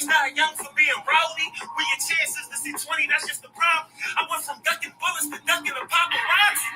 boys die young for being rowdy. When your chances to see 20, that's just the problem. I went from ducking bullets to ducking a paparazzi.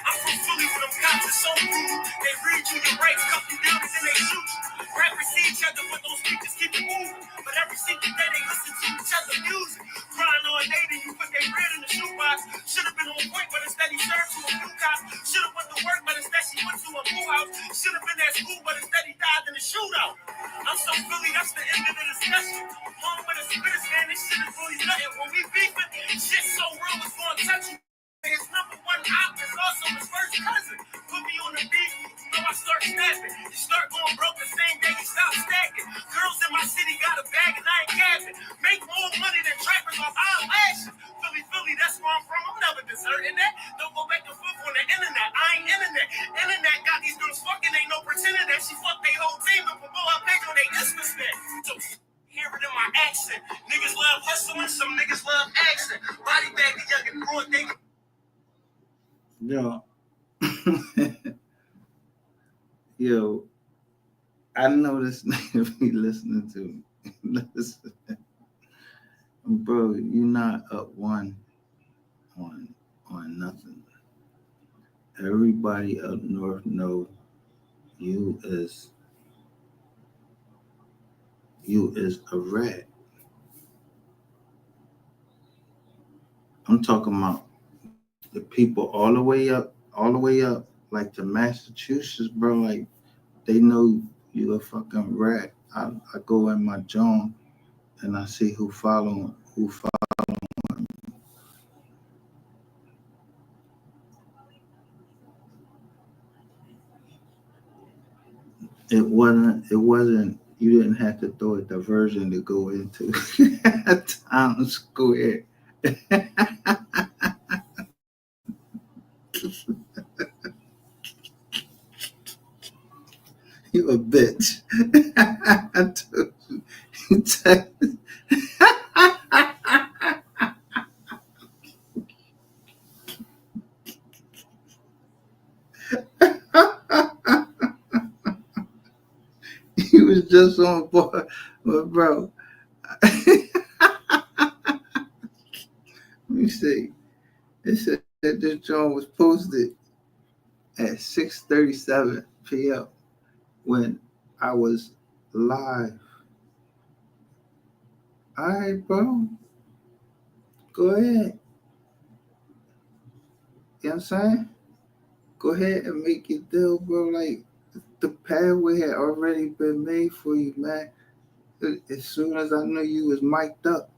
I'm from Philly where them cops are so rude. They read you your rights, cut you down, and then they shoot you. Rappers see each other, but those speakers keep it moving. But every single day they listen to each other's music. Crying all day, then you put their bread in the shoebox. Should have been on point, but instead he served to a few cops. Should have went to work, but instead she went to a pool house. Should have been at school, but instead he died in a shootout. I'm so Philly, that's the end of the discussion. Home with a spitters, man, this shit is really nothing. When we beefing, shit so real, it's gonna touch you. His number one op is also his first cousin. Put me on the beat, so I start snapping. You start going broke the same day you stop stacking. Girls in my city got a bag and I ain't capping. Make more money than trappers off eyelashes. Philly, that's where I'm from. I'm never deserting that. Don't go back and forth on the internet. I ain't internet. Internet got these girls fucking, ain't no pretending that she fucked their whole team and put her page on their Insta. So hear it in my accent. Niggas love hustling, some niggas love accent. Body bag the young and broad, they Yo, yo, I know this nigga be listening to me. Listen, bro, you not up one on nothing. Everybody up north know you is a rat. I'm talking about the people all the way up, like to Massachusetts, bro. Like they know you a fucking rat. I go in my joint and I see who following. It wasn't. You didn't have to throw a diversion to go into Times Square. You a bitch. I told you. He was just on board, but bro. Let me see. It said that this joint was posted at 6:37 p.m. when I was live. All right, bro. Go ahead. You know what I'm saying? Go ahead and make your deal, bro. Like, the pathway had already been made for you, man. As soon as I knew you was mic'd up,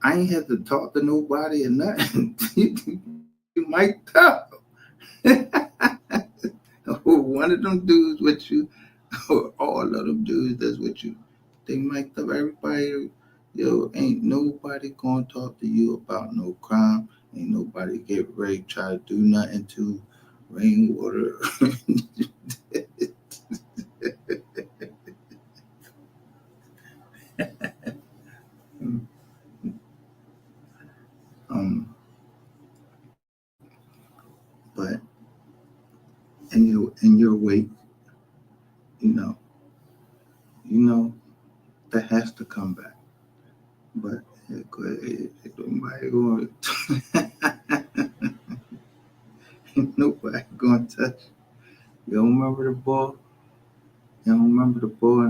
I ain't had to talk to nobody or nothing. You mic'd up. One of them dudes with you, or all of them dudes that's with you, they mic'd up everybody. Yo, ain't nobody gonna talk to you about no crime. Ain't nobody get ready to try to do nothing to rainwater. But in your wake, you know that has to come back. But nobody going, nobody going to touch. You don't remember the ball? You don't remember the ball?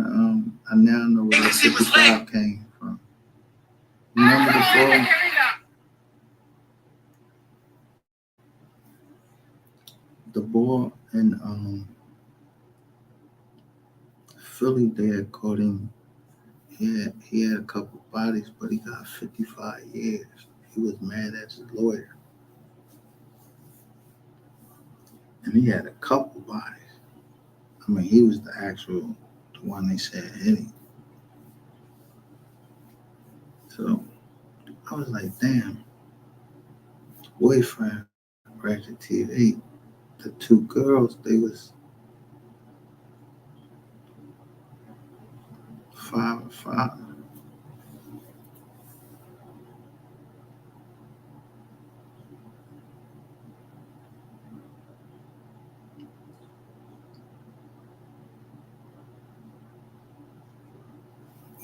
I now know where the 55 came from. You remember the ball? The ball in Philly, they had caught him. He had a couple bodies, but he got 55 years. He was mad at his lawyer. And he had a couple bodies. I mean, he was the one they said hit him. So I was like, damn, boyfriend, Ratchet TV, the two girls, they was 5 and 5.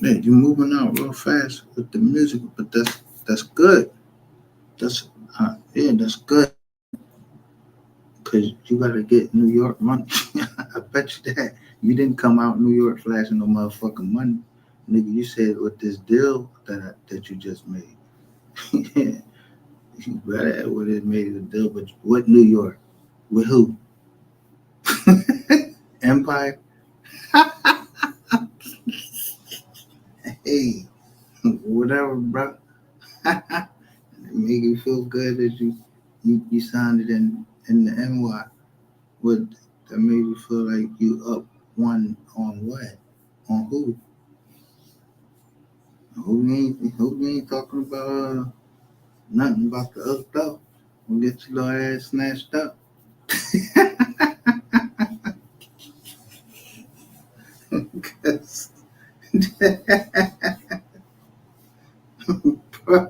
Yeah, you're moving out real fast with the music, but that's good. That's that's good. Cause you gotta get New York money. I bet you that you didn't come out New York flashing no motherfucking money, nigga. You said with this deal that you just made. You better would have made a deal, but what New York? With who? Empire? Hey, whatever, bro. Make you feel good that you signed it in the NY. What that made you feel like you up one on what? On who? Who ain't talking about nothing about the other stuff. We'll get your little ass snatched up. Bro,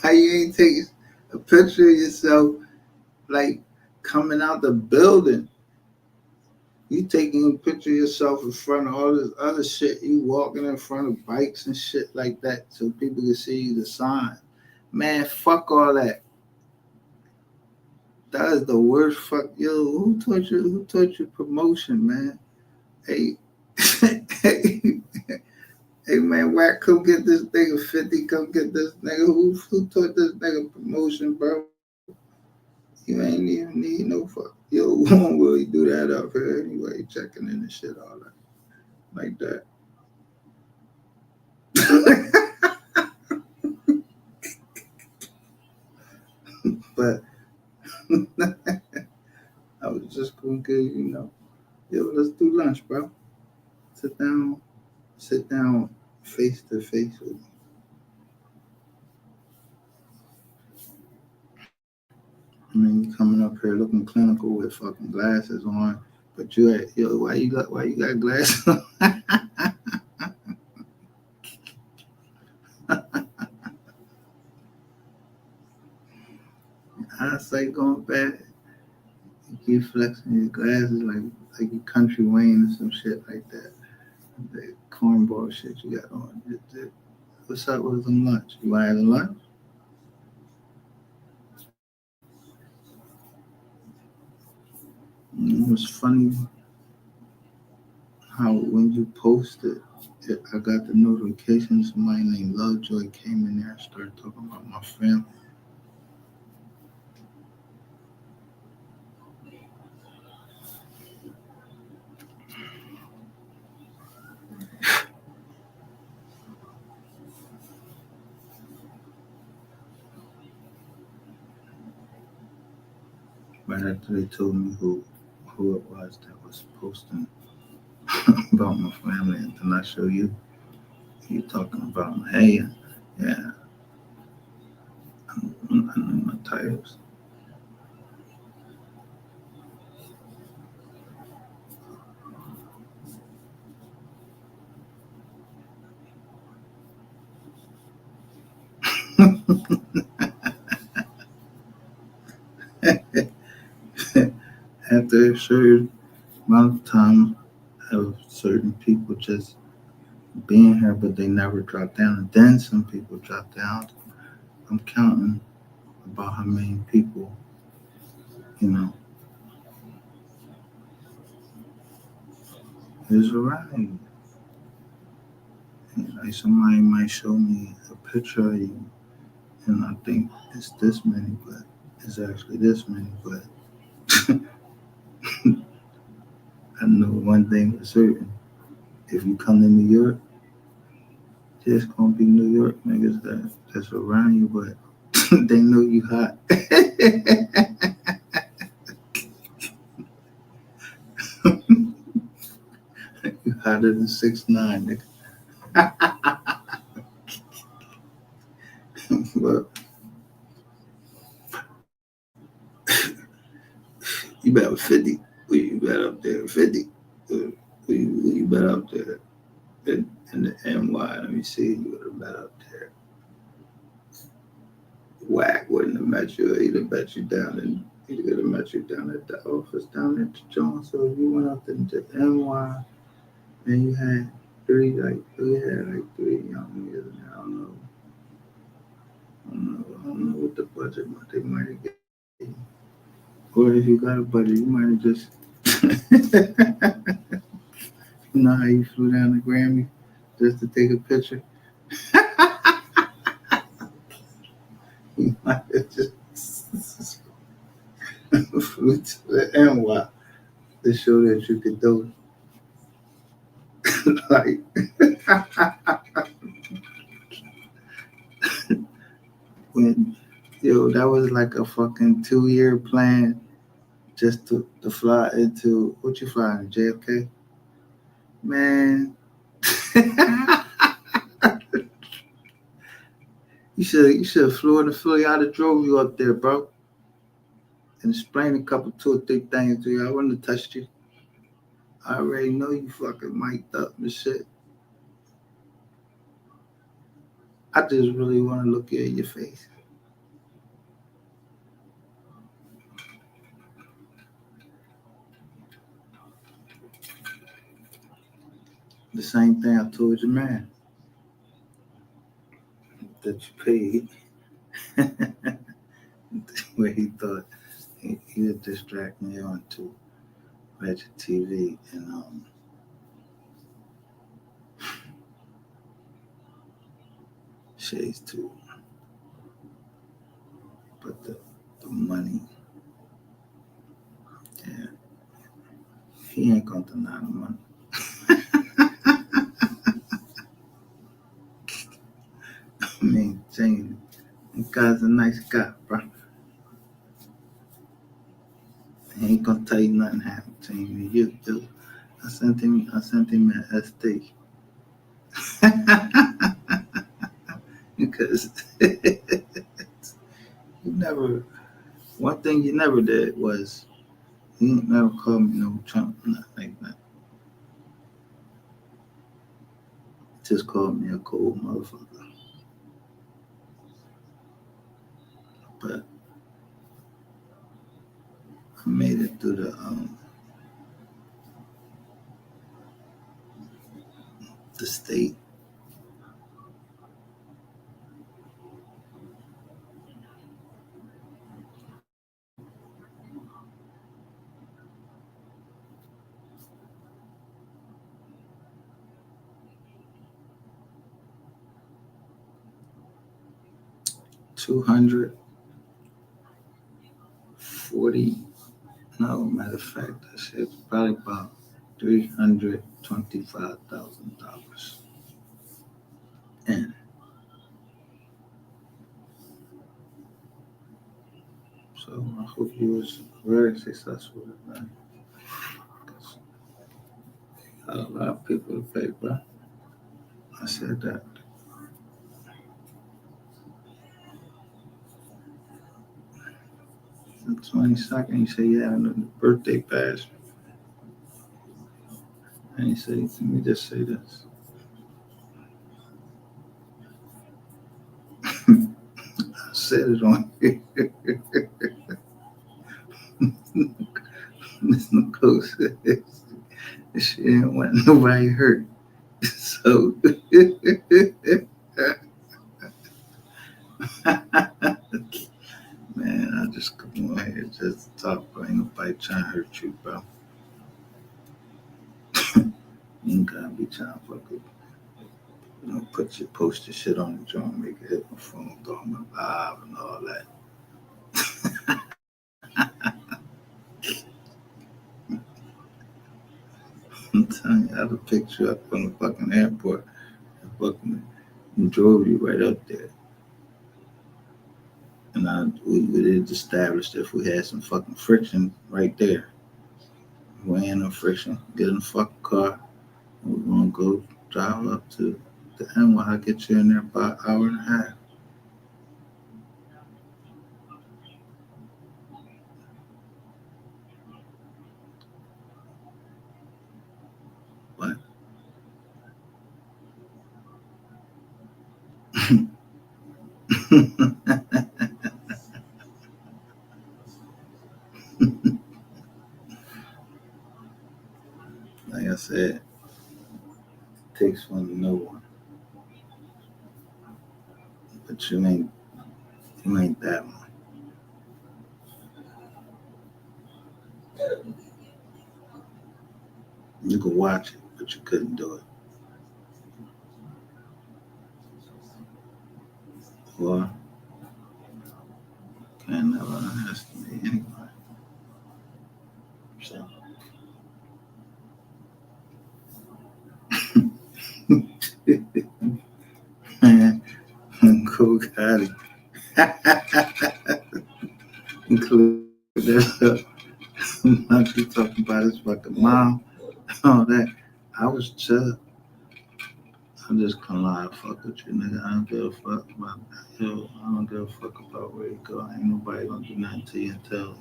why you ain't taking a picture of yourself like coming out the building? You taking a picture of yourself in front of all this other shit. You walking in front of bikes and shit like that so people can see the sign. Man, fuck all that. That is the worst fuck. Yo, who taught you promotion, man? Hey, hey, hey, man, whack, come get this nigga 50, come get this nigga. Who taught this nigga promotion, bro? You ain't even need no fuck. Yo, we don't really do that up here anyway, checking in and shit, all that. Like that. But I was just gonna get, yo, let's do lunch, bro. Sit down, sit down face to face with me. I mean, you coming up here looking clinical with fucking glasses on, but yo, why you got glasses on? Eyesight going bad. You keep flexing your glasses like you country Wayne or some shit like that. The cornball shit you got on. What's up with some lunch? You want to have lunch? It was funny how when you posted, I got the notification somebody named Lovejoy came in there and started talking about my family. Right after they told me who it was that was posting about my family, and then I show you talking about my hey, yeah, I know my titles. After a certain amount of time of certain people just being here, but they never drop down, and then some people drop down. I'm counting about how many people, you know, is around you. And like somebody might show me a picture of you, and I think it's this many, but it's actually this many. But I know one thing for certain: if you come to New York, there's gonna be New York niggas that's around you, but they know you hot. You hotter than 6'9", nigga. But you bet 50. You bet up there 50. You bet up there in the NY. Let me see. You would have bet up there. Whack wouldn't have met you. He'd have bet you down and he could have met you down at the office down at the Jones. So if you went up into NY and you had three young years. I don't know what the budget what they might have given you. Or if you got a budget, you might have just you know how you flew down to Grammy just to take a picture. You might have just flew to the NY to show that you could do it. Like when that was like a fucking 2 year plan just to fly into what you flying JFK, man. You should have flew into Philly. I'd have drove you up there, bro, and explained a couple, two or three things to you. I wouldn't have touched you. I already know you fucking mic'd up and shit. I just really want to look at your face. The same thing I told your man that you paid, where he thought he'd distract me onto Magic TV and Shades too. But the money, yeah, he ain't gonna deny the money. I mean, Jamie, that guy's a nice guy, bro. He ain't gonna tell you nothing happened, Jamie. You, I sent him an SD. Because you never, one thing you never did was you never called me no Trump, nothing like that. Just called me a cold motherfucker. But I made it through the state. 240. No, matter of fact, that shit's probably about $325,000. And so I hope you was very successful with that. A lot of people to pay, bro. I said that. The 22nd, you say, yeah, and the birthday bash. And he said, let me just say this. I said it on here. Miss Nicole said she didn't want nobody hurt. So, man, I just come on here just to talk, bro. Ain't nobody trying to hurt you, bro. You ain't gotta be trying to fuck with, post your shit on the joint, make it hit my phone, throw my live and all that. I'm telling you, I have a picture up from the fucking airport and fucking drove you right up there. And we did establish if we had some fucking friction right there. We ain't no friction. Get in the fucking car. And we're gonna go drive up to the end while I get you in there about an hour and a half. But like I said, takes one to know one. But you ain't that one. You could watch it, but you couldn't do it. Or can't never underestimate anybody. So man, cool got it. Include that. Not be talking about his fucking mom, all that. I was chill. I just can't lie, fuck with you, nigga. I don't give a fuck about that. Yo, I don't give a fuck about where you go. Ain't nobody gonna do nothing to you until,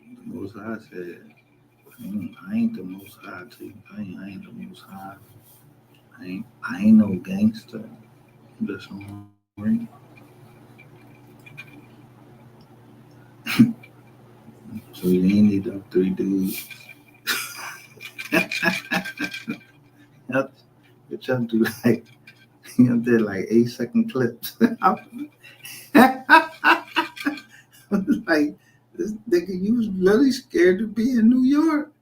the most high said, I ain't the most high to you. I ain't the most high. I ain't no gangster. I'm just on ring. So you ain't need them three dudes. Y'all, y'all do like, did like 8-second clips. Like, this nigga, you was really scared to be in New York.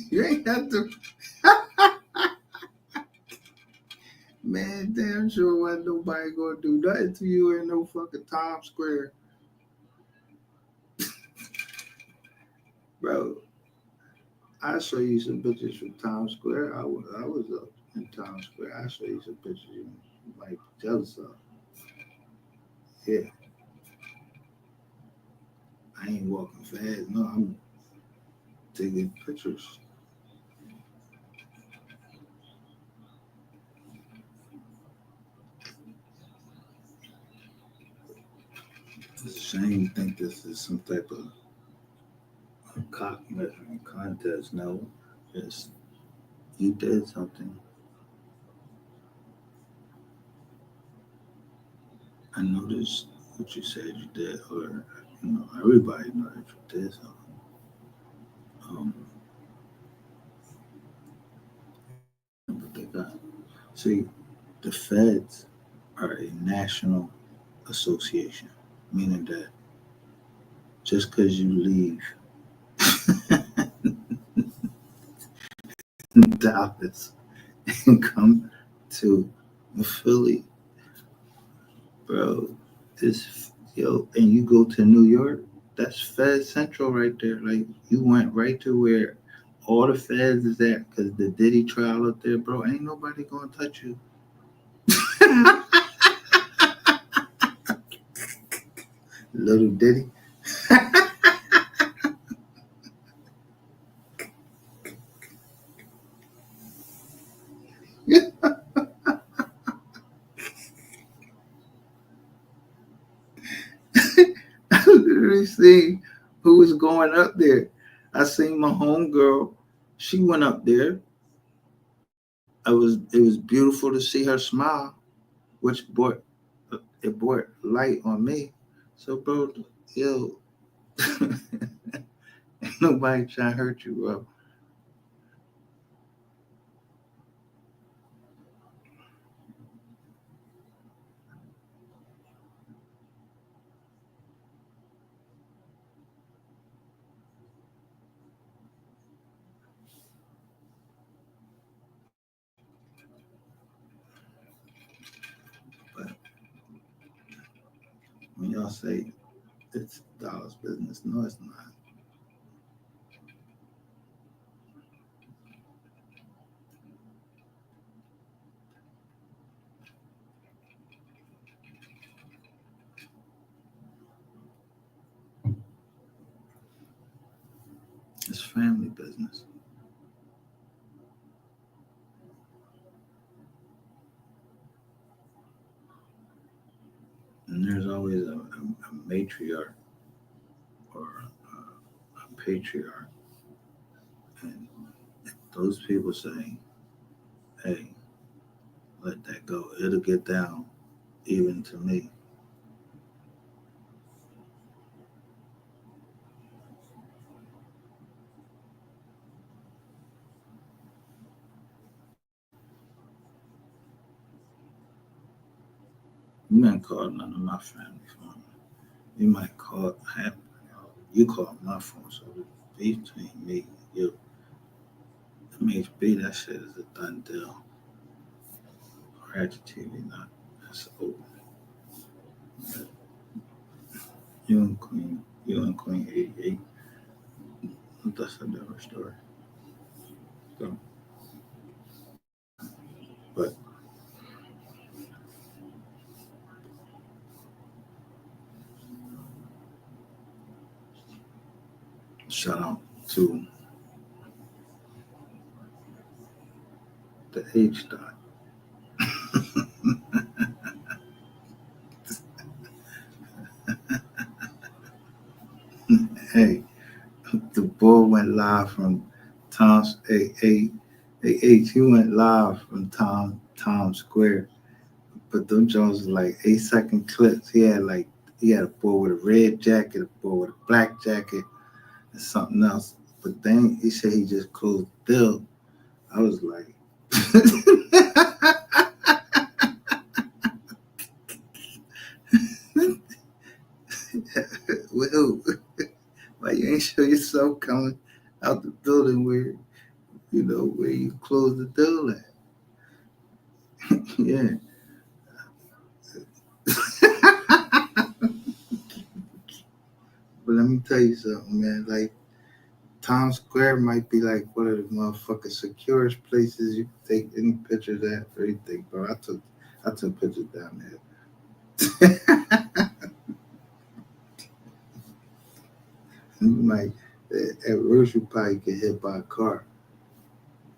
You ain't have to. Man, damn sure wasn't nobody gonna do nothing to you in no fucking Times Square. Bro, I show you some pictures from Times Square. I was up in Times Square. I show you some pictures you might be jealous of. Yeah, I ain't walking fast. No, I'm taking pictures. It's a shame you think this is some type of cock measuring contest. No, it's you did something. I noticed what you said you did, or everybody knows that you did something. Um, but they got see the feds are a national association, meaning that just because you leave Dallas and come to Philly, bro, and you go to New York, that's Fed Central right there. Like you went right to where all the feds is at, because the Diddy trial up there, bro. Ain't nobody gonna touch you. Little Diddy. I literally seen who was going up there. I seen my homegirl. She went up there. It was beautiful to see her smile, which brought light on me. So, bro, yo, ain't nobody trying to hurt you, bro. But when y'all say it's Dollar's business, no, it's not. It's family business. And there's always a matriarch or a patriarch. And those people say, hey, let that go. It'll get down even to me. You might call none of my family phone. You might call you call my phone, so the beef between me and you. MHB, that shit is a done deal. Ratchet TV, not that's over. You and Queen 88. That's a different story. So, but shout out to the H dot. Hey, the boy went live from Tom's H. He went live from Times Square, but them Jones was like 8-second clips. He had a boy with a red jacket, a boy with a black jacket, and something else. But then he said he just closed the deal. I was like, well, why you ain't show yourself coming out the building where where you closed the deal at? Yeah. But let me tell you something, man. Like Times Square might be like one of the motherfucking securest places you can take any pictures at or anything, bro. I took pictures down there. You might at worst you probably get hit by a car.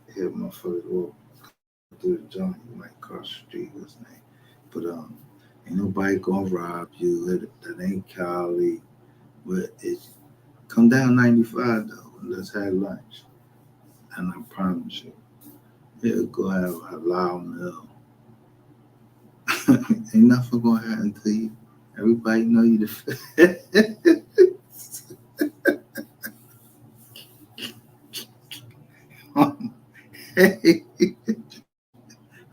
Hit motherfuckers walk through the joint, you might cross the street, what's his name? But ain't nobody gonna rob you. That ain't Cali. But it's come down 95 though. Let's have lunch. And I promise you, it'll go have a loud meal. Ain't nothing gonna happen to you. Everybody know you the Hey,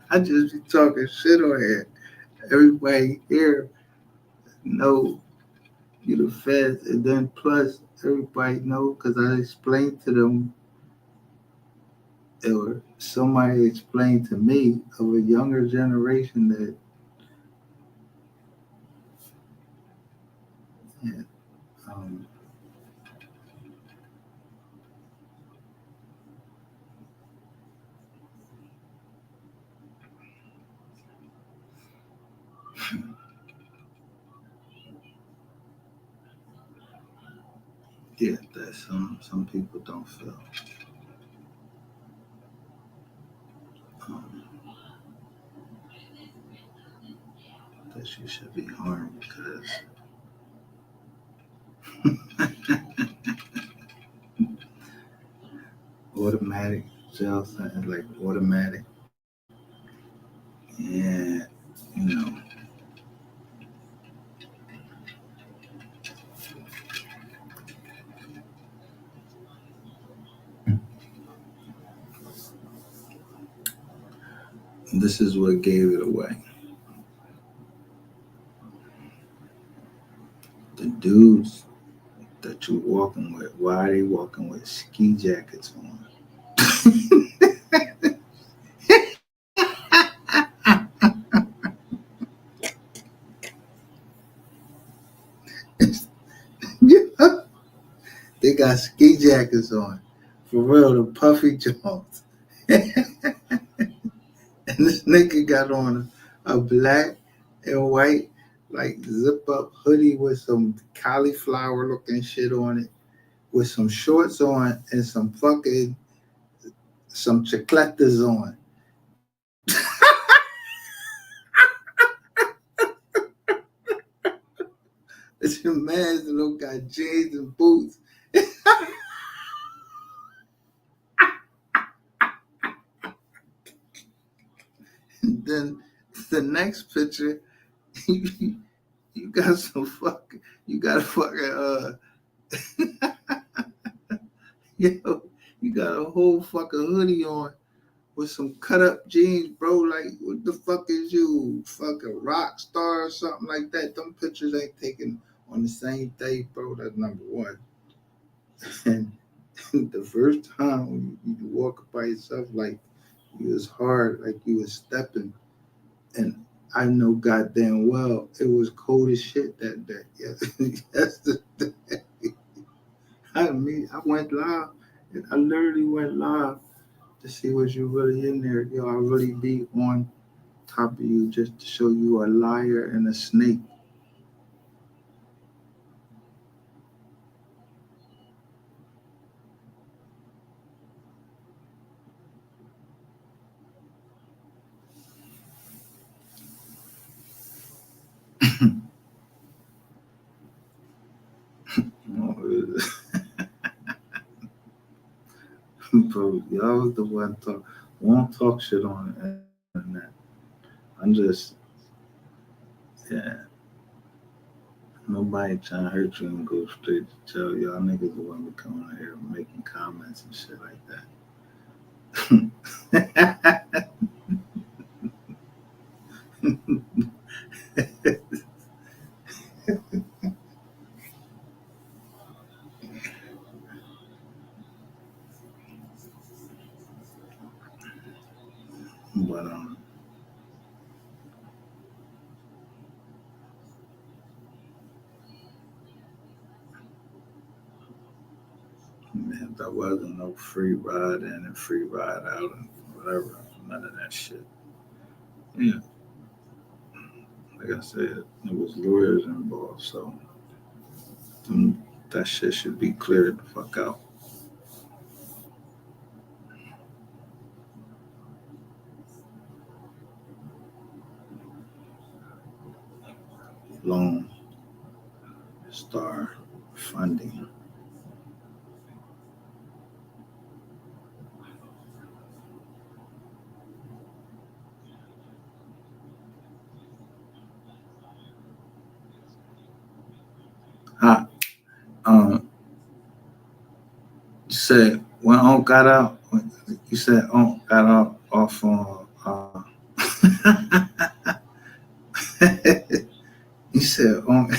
I just be talking shit on here. Everybody here know you the feds, and then plus everybody know because I explained to them, or somebody explained to me of a younger generation that yeah, um, yeah, that some people don't feel um, that you should be harmed because automatic jail sentence, like automatic, yeah, you know. This is what gave it away. The dudes that you walking with, why are they walking with ski jackets on? Yeah, they got ski jackets on. For real, the puffy joints. And this nigga got on a black and white, like zip up hoodie with some cauliflower looking shit on it, with some shorts on and some chicletas on. It's your man's that don't got jeans and boots. And then the next picture, you got you got a fucking yo, you got a whole fucking hoodie on with some cut up jeans, bro. Like, what the fuck is you? Fucking rock star or something like that? Them pictures ain't taken on the same day, bro. That's number one. And the first time you walk by yourself, like you was hard, like you was stepping. And I know goddamn well it was cold as shit that day. Yes, yesterday. I went live. And I literally went live to see was you really in there. Yo, I really be on top of you just to show you a liar and a snake. Bro, y'all was the one talk won't talk shit on the internet. I'm just yeah. Nobody trying to hurt you and go straight to tell y'all niggas the one be coming out here making comments and shit like that. But man, there wasn't no free ride in and free ride out and whatever. None of that shit. Yeah, like I said, it was lawyers involved, so that shit should be cleared the fuck out. Lone Star Funding. Ah, you said when Unc got out, you said Unc got out off on. You said Unc.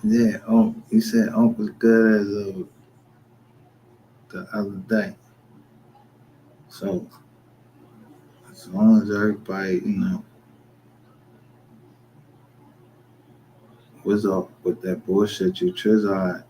Yeah, Unc. You said Unc was good as the other day. So as long as everybody, was off with that bullshit you trizzled.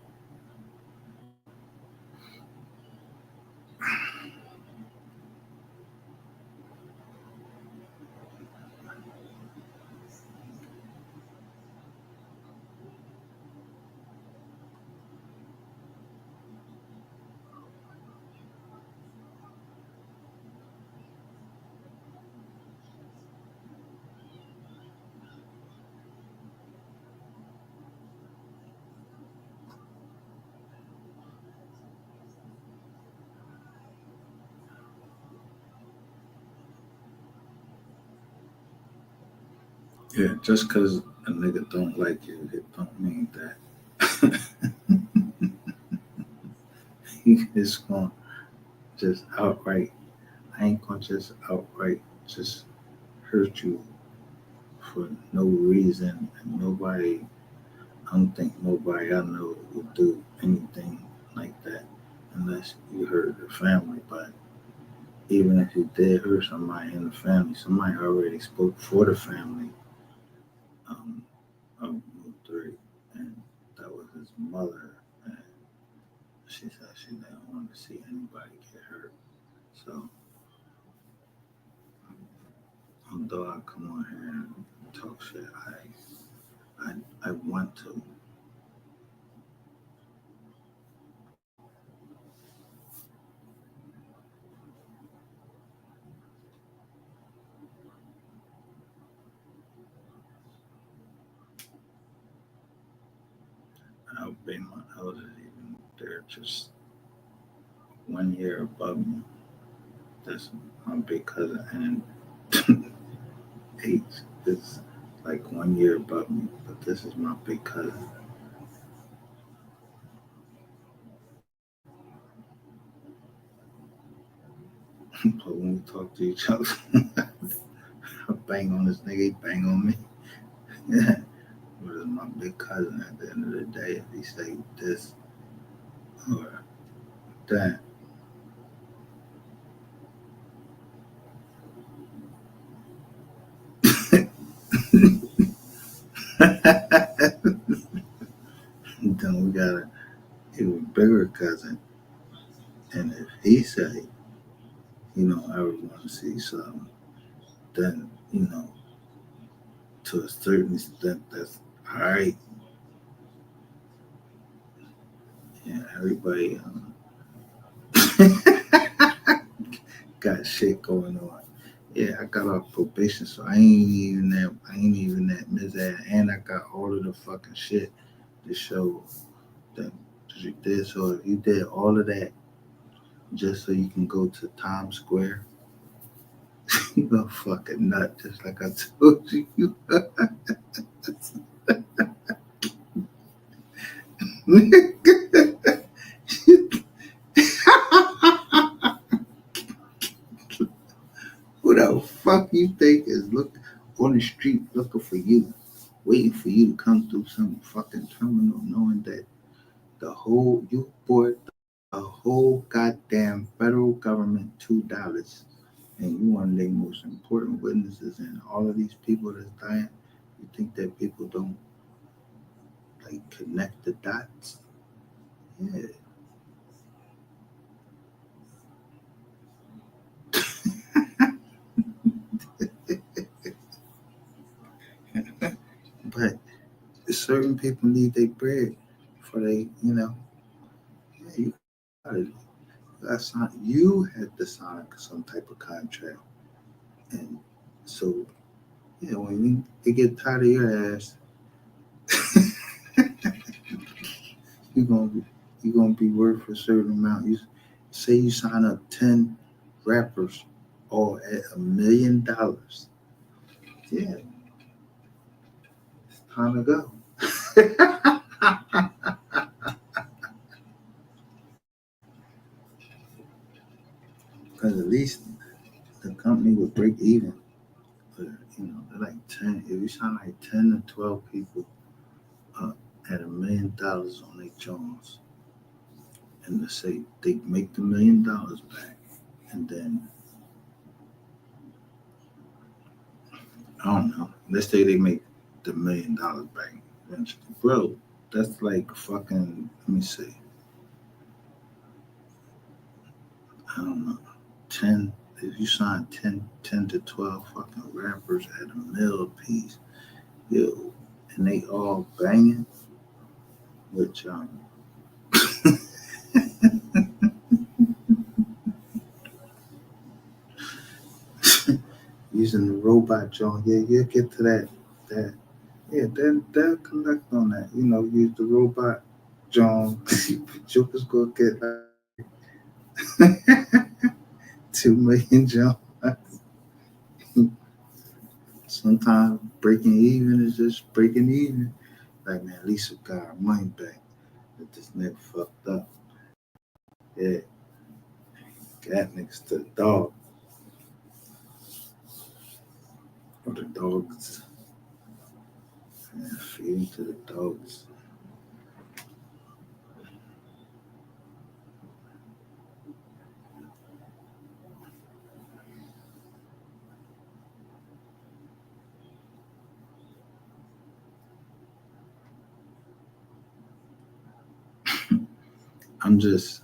Yeah, just because a nigga don't like you, it don't mean that he is gonna just outright. I ain't gonna just outright just hurt you for no reason, and nobody. I don't think nobody I know would do anything like that unless you hurt the family. But even if you did hurt somebody in the family, somebody already spoke for the family um, of Move 3, and that was his mother. And she said she didn't want to see anybody get hurt. So, although I come on here and talk shit, I want to. I'll be my elders even they're just 1 year above me. That's my big cousin, and eight is like 1 year above me, but this is my big cousin. So when we talk to each other, I bang on this nigga, he bang on me. Yeah. But it's my big cousin at the end of the day. If he say this or that. Then we got a even bigger cousin. And if he say, I would want to see something, then, to a certain extent, that's all right. Yeah, everybody got shit going on. Yeah, I got off probation, so I ain't even that mizad, and I got all of the fucking shit to show that you did. So if you did all of that just so you can go to Times Square, you a fucking nut, just like I told you. Who the fuck you think is look on the street looking for you, waiting for you to come through some fucking terminal, knowing that you bought the whole goddamn federal government $2, and you one of their most important witnesses, and all of these people that's dying. You think that people don't like connect the dots? Yeah. But certain people need their bread for yeah, you had to sign some type of contract. And so, when they get tired of your ass, you're gonna be you're gonna be worth a certain amount. You say you sign up 10 rappers all at $1 million. Yeah, it's time to go. Because at least the company would break even. But, they're like 10. If you sign like 10 to 12 people at $1 million on their Jones, and they say they make the $1 million back, and then I don't know. Let's say they make the $1 million back eventually, bro. That's like fucking. Let me see. I don't know. 10. If you sign 10 to 12 fucking rappers at $1 million piece, yo, and they all banging, which using the robot John. Yeah, you'll get to that. Yeah, then they'll collect on that. Use the robot John. Joker's gonna get like 2 million John. Sometimes breaking even is just breaking even. Like, man, at least we got our money back. That this nigga fucked up. Yeah, cat niggas to the dog. Or the dogs. Yeah, feeding to the dogs. I'm just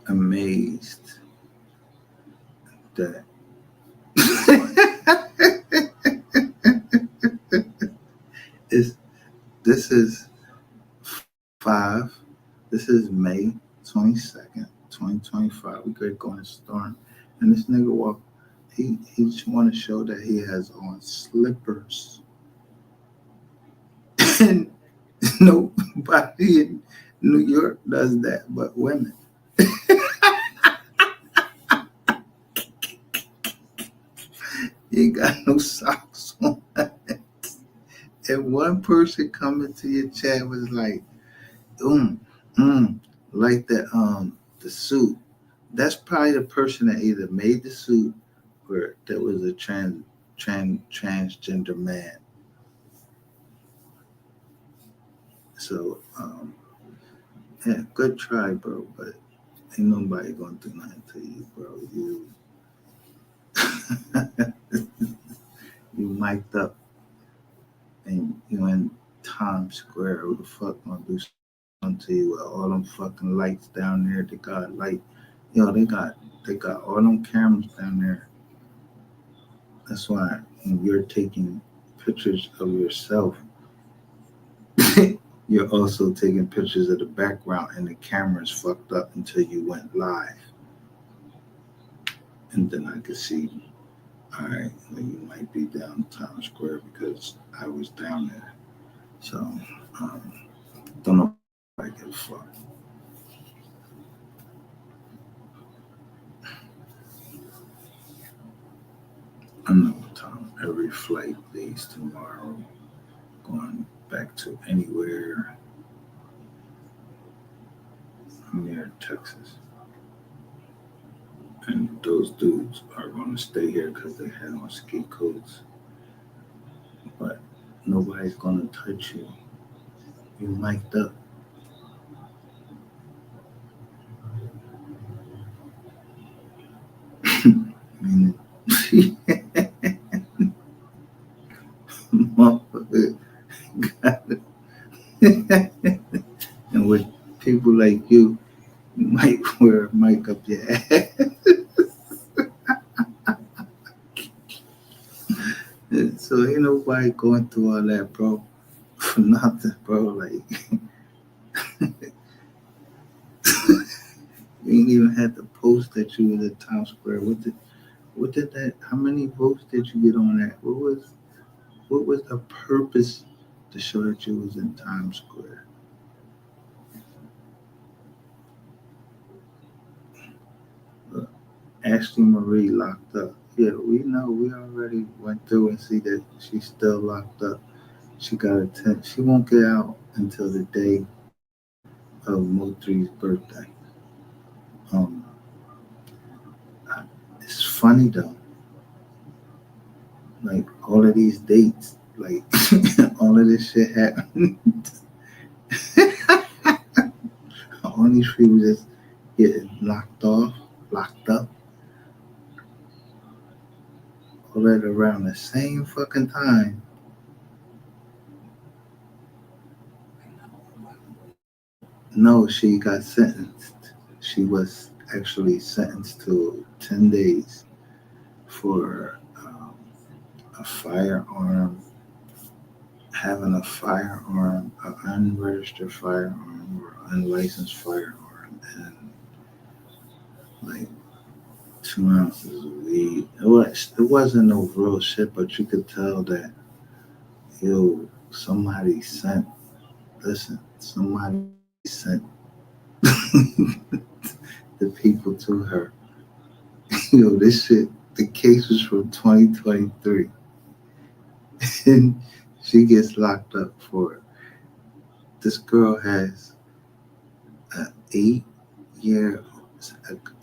amazed that is this is 5. This is May 22nd, 2025. We could go in the storm. And this nigga walk, he just want to show that he has on slippers. And nobody in New York does that but women. You ain't got no socks on. And one person coming to your chat was like, mm, like that the suit. That's probably the person that either made the suit or that was a transgender man. So yeah, good try, bro. But ain't nobody gonna do nothing to you, bro. You mic'd up and you in Times Square. Who the fuck gonna do something to you with all them fucking lights down there? They got light, they got all them cameras down there. That's why when you're taking pictures of yourself, you're also taking pictures of the background, and the camera's fucked up until you went live, and then I could see. All right, well, you might be down Times Square because I was down there. So, don't nobody give a fuck. I know what time every flight leaves tomorrow, going back to anywhere near Texas. And those dudes are going to stay here because they had on ski coats. But nobody's going to touch you. You mic'd up. Meaning, motherfucker got it. And with people like you might wear a mic up your ass. So ain't nobody going through all that, bro, for nothing, bro. Like you ain't even had to post that you was at Times Square. What did that? How many votes did you get on that? What was the purpose to show that you was in Times Square? Look, Ashley Marie locked up. Yeah, we know. We already went through and see that she's still locked up. She got a She won't get out until the day of Motri's birthday. Um, it's funny though. Like all of these dates, like all of this shit happened. All these people just getting locked off, locked up, all at around the same fucking time. No, she got sentenced. She was actually sentenced to 10 days for a firearm, having a firearm, an unregistered firearm or unlicensed firearm, and like 2 ounces of weed. It wasn't no real shit, but you could tell that yo, somebody sent. Listen, somebody sent the people to her. Yo, this shit. The case was from 2023, and she gets locked up for it. This girl has an 8 year,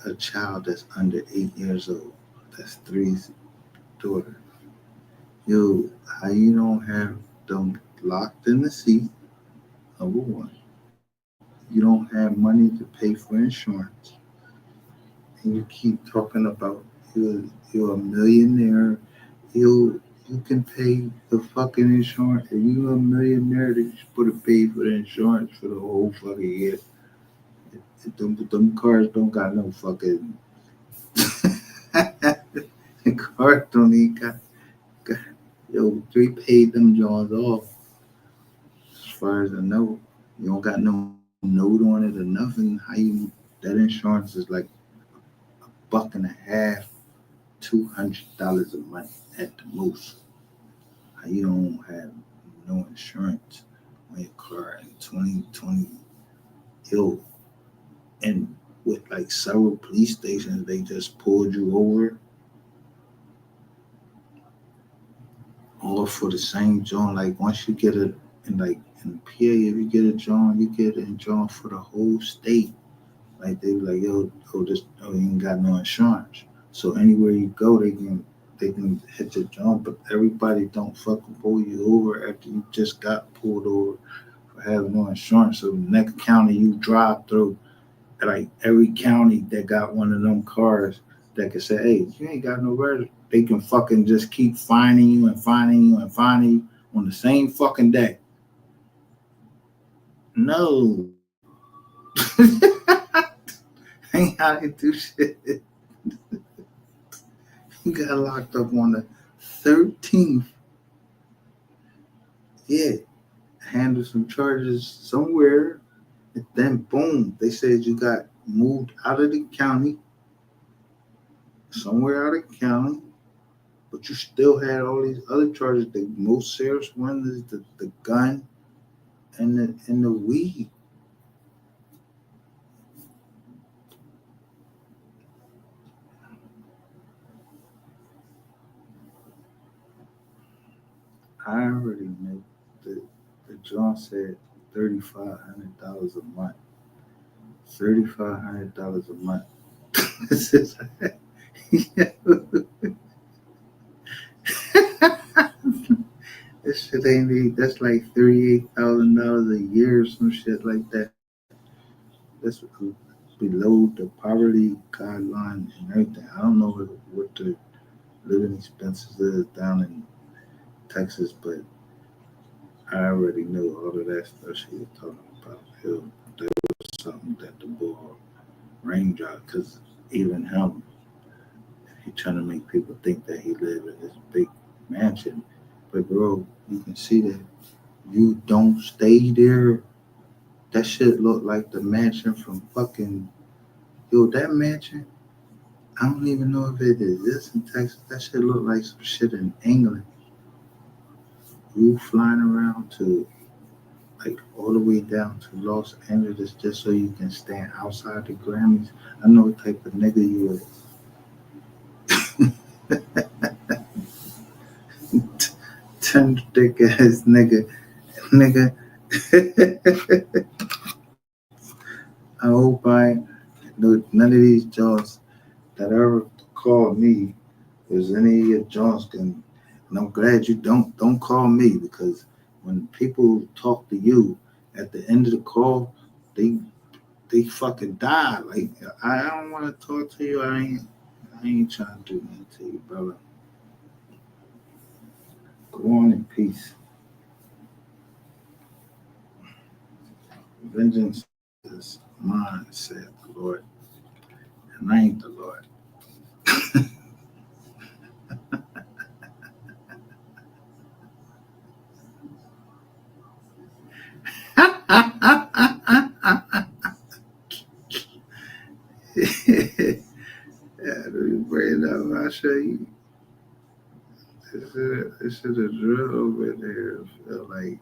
a child that's under 8 years old. That's three's daughter. Yo, how you don't have them locked in the seat? Number one, you don't have money to pay for insurance, and you keep talking about you're a millionaire. You can pay the fucking insurance. If you're a millionaire, then you're supposed to pay for the insurance for the whole fucking year. Them cars don't got no fucking the cars don't even got yo, they paid them Johns off as far as I know. You don't got no note on it or nothing. How you that insurance is like $1.50, $200 a month at the most. How you don't have no insurance on your car in 2020? Yo, and with like several police stations, they just pulled you over all for the same joint. Like once you get a in PA, if you get a joint, you get a joint for the whole state. Like they be like, yo, he ain't got no insurance. So anywhere you go, they can hit your joint, but everybody don't fucking pull you over after you just got pulled over for having no insurance. So the next county you drive through, like every county that got one of them cars that can say, hey, you ain't got no record, they can fucking just keep finding you and finding you and finding you on the same fucking day. No. Ain't how they do shit. You got locked up on the 13th. Yeah. Handled some charges somewhere. And then boom, they said you got moved out of the county, somewhere out of the county, but you still had all these other charges. The most serious one is the gun and the weed. I already knew. The John said $3,500 a month. $3,500 a month. This is this shit ain't that's like $38,000 a year or some shit like that. That's below the poverty guideline and everything. I don't know what the living expenses is down in Texas, but I already knew all of that stuff she was talking about. That was something that the boy raindrop, because even him, he trying to make people think that he live in this big mansion. But bro, you can see that you don't stay there. That shit look like the mansion from fucking that mansion. I don't even know if it exists in Texas. That shit look like some shit in England. You flying around to like all the way down to Los Angeles just so you can stand outside the Grammys. I know what type of nigga you is. Ten thick ass nigga. I hope none of these jaws that ever called me was any of your jaws can. And I'm glad you don't call me, because when people talk to you at the end of the call, they they fucking die. Like I don't want to talk to you. I ain't trying to do nothing to you, brother. Go on in peace. Vengeance is mine, said the Lord, and I ain't the Lord. Yeah, let me bring it up. I'll show you. This is a drill over there. I feel like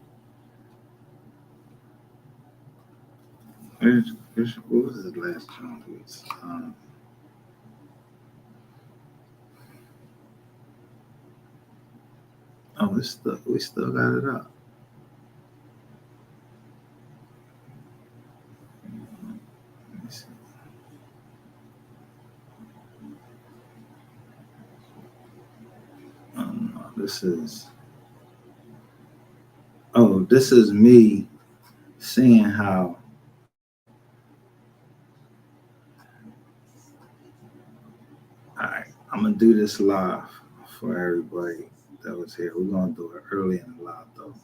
what was the last song? Oh, we still got it up. Let me see. No, this is me seeing how all right, I'm gonna do this live for everybody that was here. We're gonna do it early in the live though,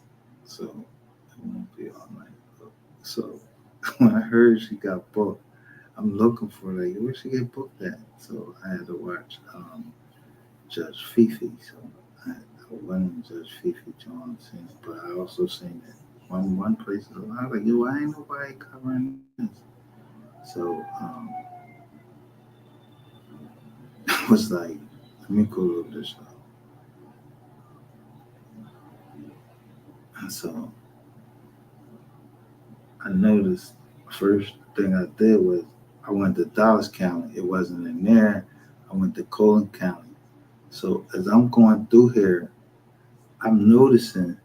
so it won't be all night. So when I heard she got booked, I'm looking for like where she get booked at. So I had to watch Judge Fifi. So I went on Judge Fifi Johnson, but I also seen that one place. I was like, yo, why ain't nobody covering this? So I was like, let me go look this up. And so I noticed first thing I did was I went to Dallas County. It wasn't in there. I went to Colin County. So as I'm going through here, I'm noticing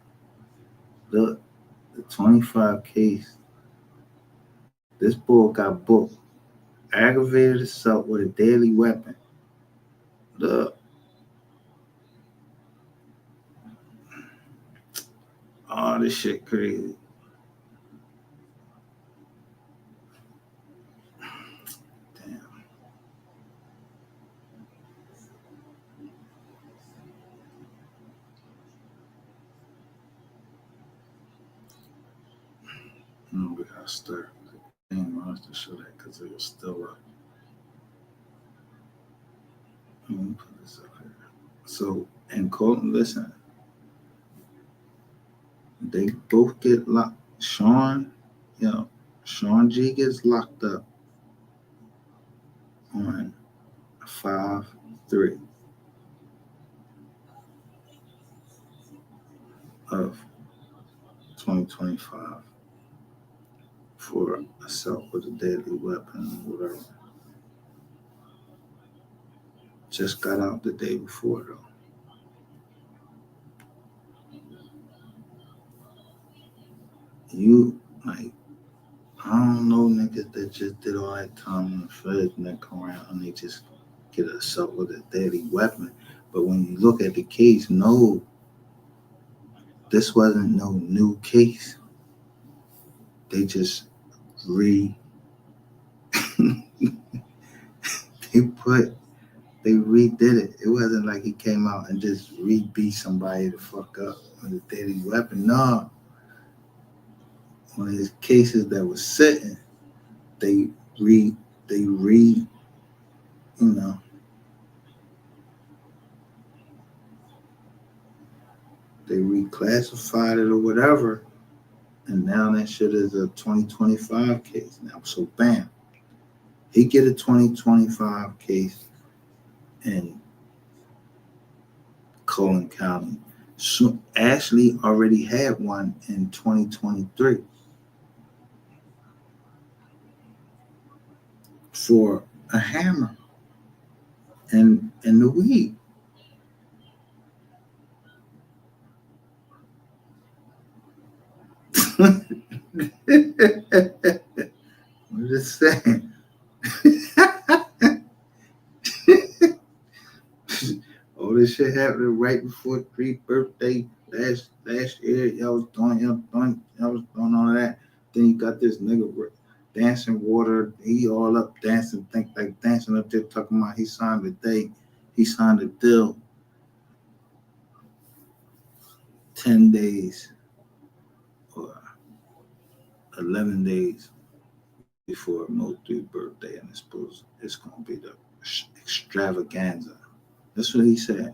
the 25 case. This bull got booked aggravated assault with a deadly weapon. The oh, this shit crazy. Damn. We gotta start. I didn't want to show that because it was still up. Let me put this up here. So, and Colton, listen, they both get locked. Sean G gets locked up on 5/3 of 2025 for assault with a deadly weapon, whatever. Just got out the day before, though. You, like, I don't know niggas that just did all that time in the feds and then come around and they just get assault with a deadly weapon. But when you look at the case, no, this wasn't no new case. They just re they put they redid it. It wasn't like he came out and just re-beat somebody to fuck up with a deadly weapon. No. One of his cases that was sitting, they re you know, they reclassified it or whatever. And now that shit is a 2025 case now. So bam. He get a 2025 case in Cullen County. So Ashley already had one in 2023 for a hammer and the weed. I'm just saying. All this shit happened right before Creek's birthday last year. Y'all was doing all that. Then you got this nigga dancing water. He all up dancing, dancing up there talking about he signed a deal 10 days or 11 days before Mo 3's birthday, and it's gonna be the extravaganza. That's what he said,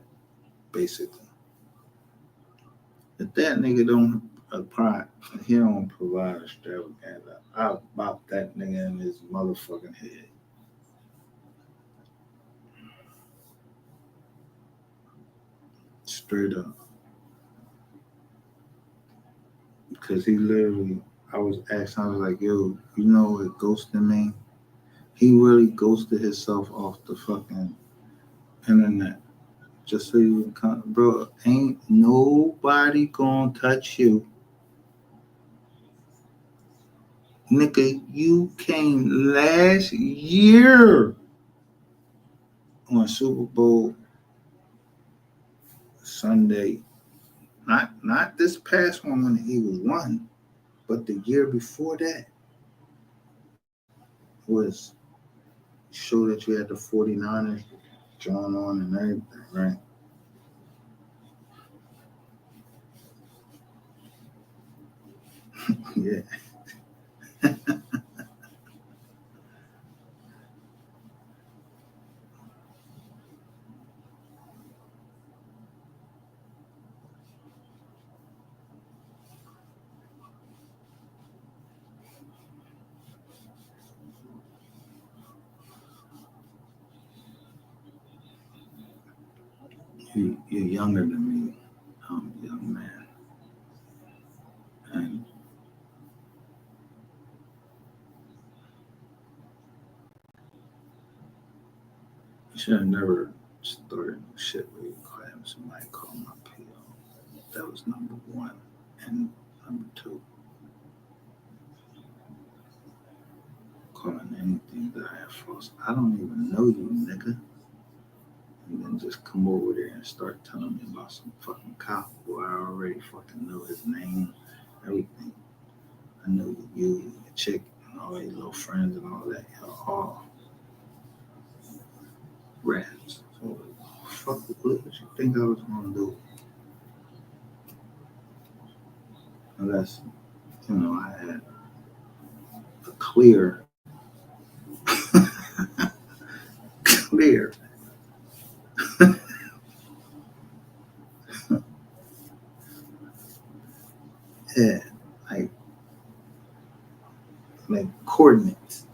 basically. If that nigga don't apply, he don't provide extravaganza, I'll bop that nigga in his motherfucking head. Straight up. Because he literally, I was like, yo, you know what ghosting mean? He really ghosted himself off the fucking internet. Just so you can, bro, ain't nobody gonna touch you. Nigga, you came last year on Super Bowl Sunday. Not this past one when the Eagles won, but the year before that was show that you had the 49ers drawn on and everything, right? Yeah. You're younger than me. I'm a young man. And you should have never started shit where you having somebody call my PO. That was number one. And number two, calling anything that I have false. I don't even know you, nigga. And then just come over there and start telling me about some fucking cop. Boy, I already fucking know his name, everything. I know you, your chick, and all your little friends and all that. Y'all all rats. So, fuck, what you think I was gonna do? Unless, I had a clear, clear, yeah, like, like coordinates.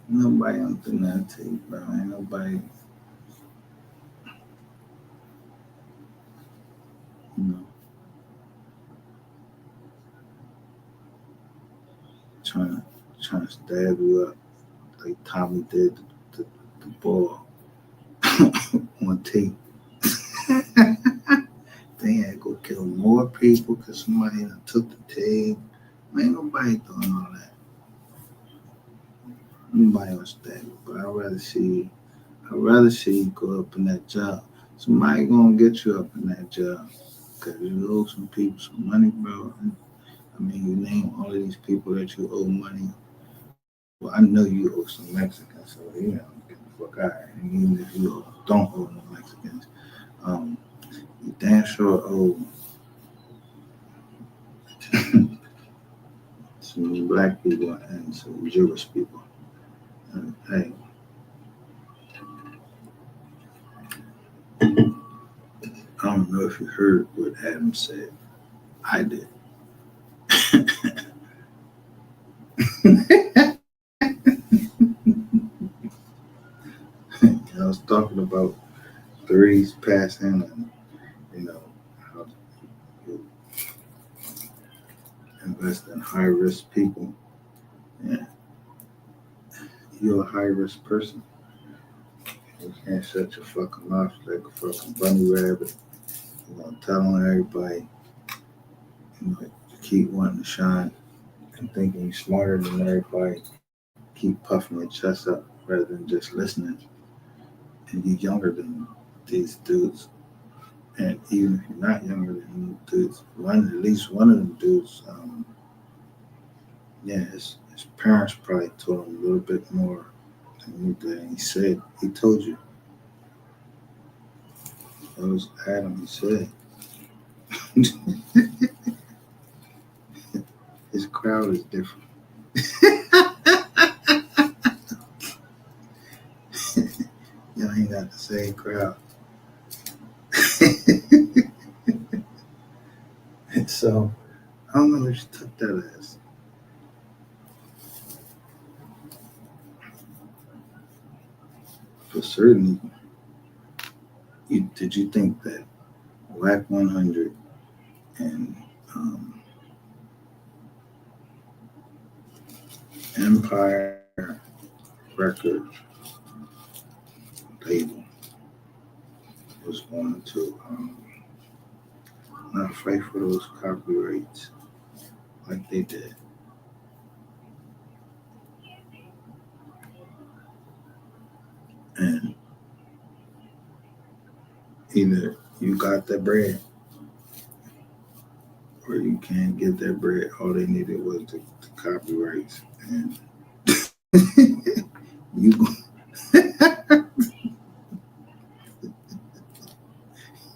Nobody on the that tape, bro. Ain't nobody, you know, trying to trying to stab you up like Tommy did the ball on tape. They had to go kill more people because somebody done took the tape. Ain't nobody doing all that. Nobody on stab you, but I'd rather see you go up in that job. Somebody gonna get you up in that job because you owe some people some money, bro. I mean, you name all of these people that you owe money. Well, I know you owe some Mexicans, so get the fuck out. And even if you don't owe no Mexicans, you damn sure owe some black people and some Jewish people. And, hey, I don't know if you heard what Adam said. I did. I was talking about threes passing and how you invest in high risk people. Yeah, you're a high risk person. You can't shut your fucking mouth like a fucking bunny rabbit. You're gonna tell on everybody. You keep wanting to shine and thinking you're smarter than everybody. Keep puffing your chest up rather than just listening. And you're younger than these dudes. And even if you're not younger than dudes, at least one of them dudes, his parents probably told him a little bit more than you did. And he said, he told you. It was Adam, he said. His crowd is different. Y'all ain't got the same crowd. So, I don't know what you took that as. For certain, did you think that Whack 100 and Empire record label was going to not fight for those copyrights like they did? And either you got that bread or you can't get that bread. All they needed was the copyrights. And you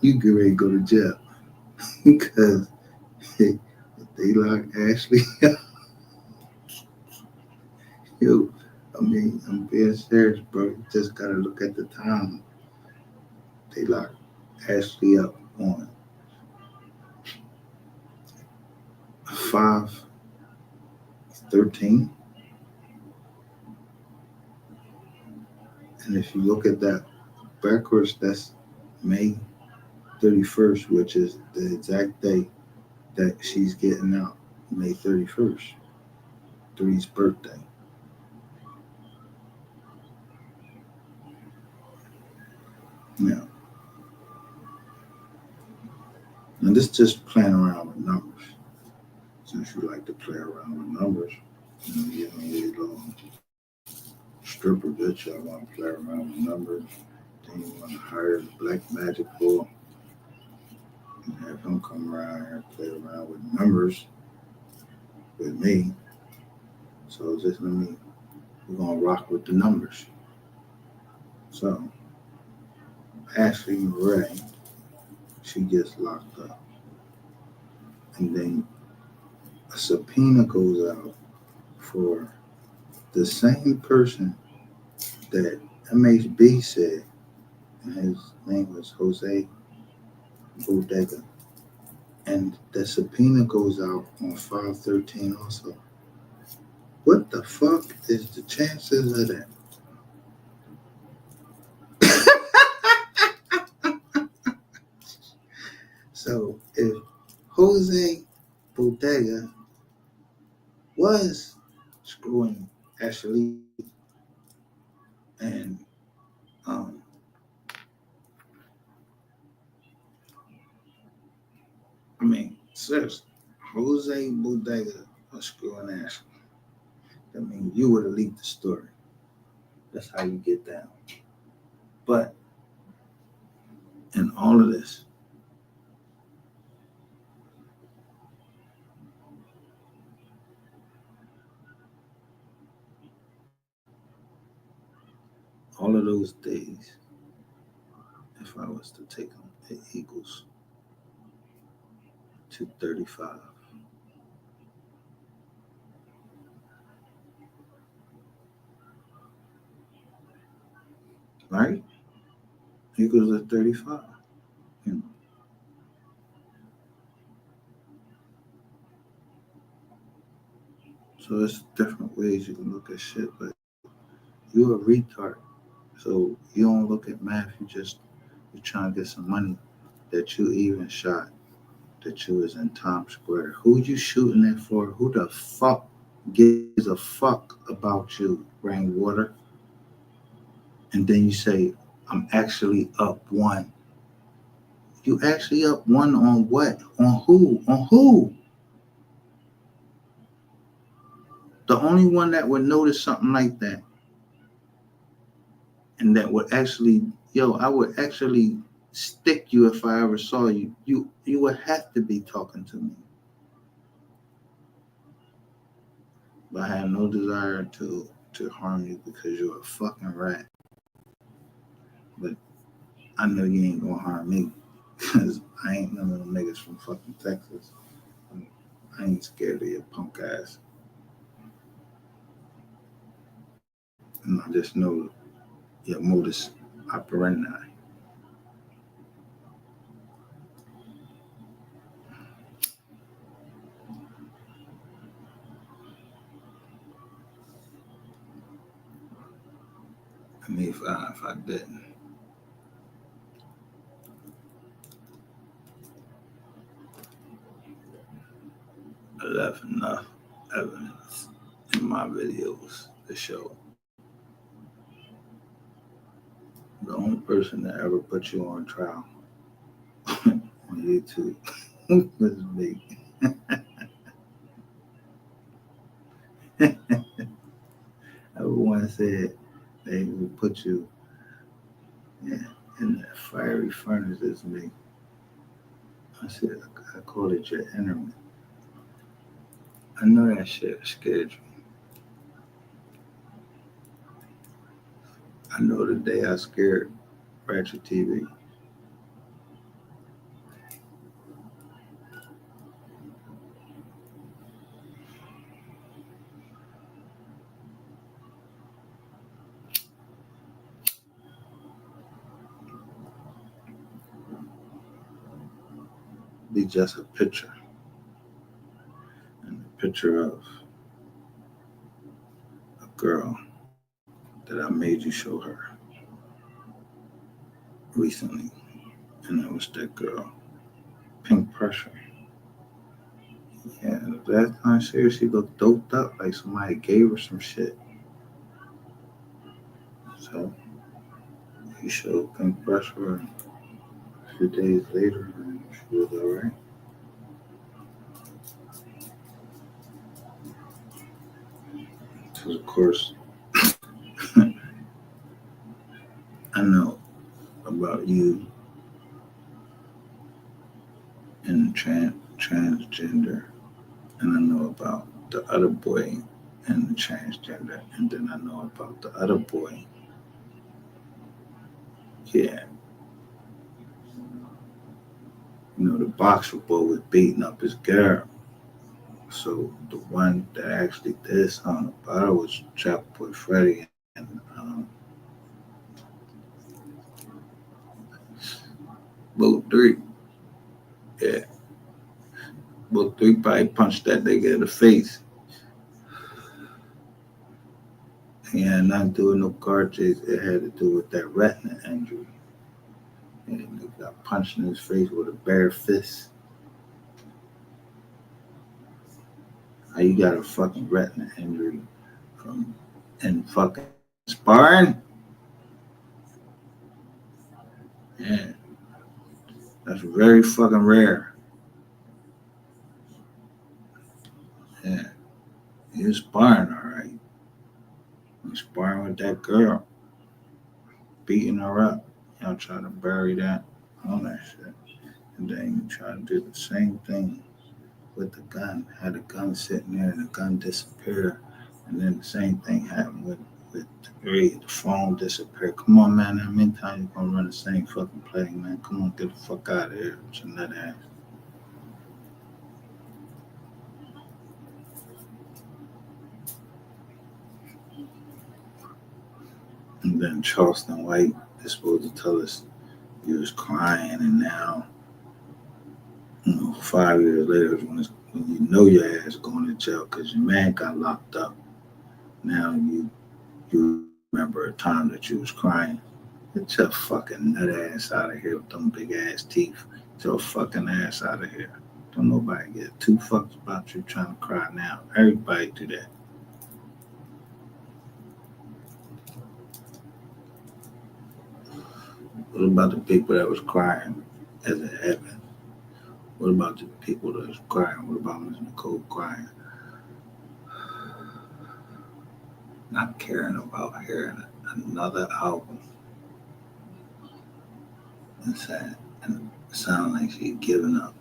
you get ready to go to jail because if they lock Ashley up. Yo, I mean, I'm being serious, bro. You just gotta look at the time. They locked Ashley up on 5/13. And if you look at that backwards, that's May 31st, which is the exact day that she's getting out. May 31st, Three's birthday. Now, and this just playing around with numbers. Since you like to play around with numbers, You know, you little stripper bitch. I want to play around with numbers. Then you want to hire the black magic bull and have him come around here and play around with numbers with me. So just let me, we're going to rock with the numbers. So Ashley Murray, she gets locked up. And then a subpoena goes out for the same person that MHB said, and his name was Jose Bodega. And the subpoena goes out on 5/13 also. What the fuck is the chances of that? So if Jose Bodega was screwing Ashley and um, I mean, seriously, Jose Bodega was screwing Ashley. I mean, you would have leaked the story. That's how you get down. But in all of this, all of those days, if I was to take them, it equals 235. Right? Equals a 35. You know. So it's different ways you can look at shit, but you're a retard. So you don't look at math, you're trying to get some money that you even shot, that you was in Times Square. Who you shooting it for? Who the fuck gives a fuck about you, Rainwater? And then you say, I'm actually up one. You actually up one on what? On who? On who? The only one that would notice something like that and that would actually, I would actually stick you if I ever saw you. You would have to be talking to me. But I have no desire to harm you because you're a fucking rat. But I know you ain't gonna harm me because I ain't none of them niggas from fucking Texas. I ain't scared of your punk ass. And I just know your modus operandi. I mean, if I didn't, I left enough evidence in my videos to show the only person that ever put you on trial on YouTube was me. Everyone said they would put you in that fiery furnace as me. I said, I call it your enemy. I know that shit scared you. I know the day I scared Ratchet TV. Be just a picture. And a picture of a girl that I made you show her recently. And it was that girl, Pink Pressure. Yeah, last time she looked doped up like somebody gave her some shit. So he showed Pink Pressure a few days later and she was alright. Because, of course, I know about you and transgender, and I know about the other boy and the transgender, and then I know about the other boy. Yeah, the boxer boy was beating up his girl. So the one that actually did something about it was Trap Boy Freddy, and both three. Yeah, both three probably punched that nigga in the face. He had nothing to do with no car chase. It had to do with that retina injury. And he got punched in his face with a bare fist. How you got a fucking retina injury from and fucking sparring? Yeah, that's very fucking rare. Yeah, he was sparring all right. He was sparring with that girl, beating her up. Y'all trying to bury that, all that shit. And then you try to do the same thing with the gun. Had the gun sitting there and the gun disappeared. And then the same thing happened with the phone disappeared. Come on, man. How many times you gonna run the same fucking play, man? Come on, get the fuck out of here with your nut ass. And then Charleston White is supposed to tell us he was crying, and now, 5 years later, when you know your ass going to jail because your man got locked up. Now you remember a time that you was crying. Get your fucking nut ass out of here with them big ass teeth. Get your fucking ass out of here. Don't nobody get two fucks about you trying to cry now. Everybody do that. What about the people that was crying as it happened? What about the people that was crying? What about Miss Nicole crying? Not caring about hearing another album and saying and it sound like she giving up.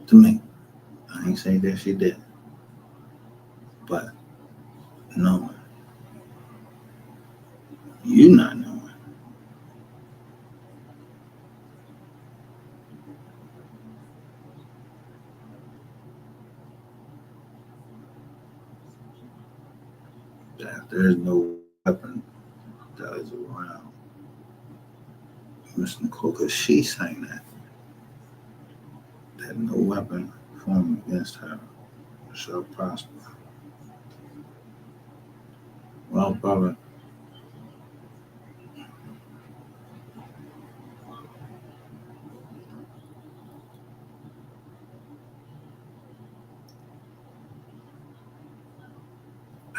To me, I ain't saying that she did, but knowing you not knowing that there's no weapon that is around Miss Nicole, because she sang that no weapon formed against her shall prosper. Well, brother,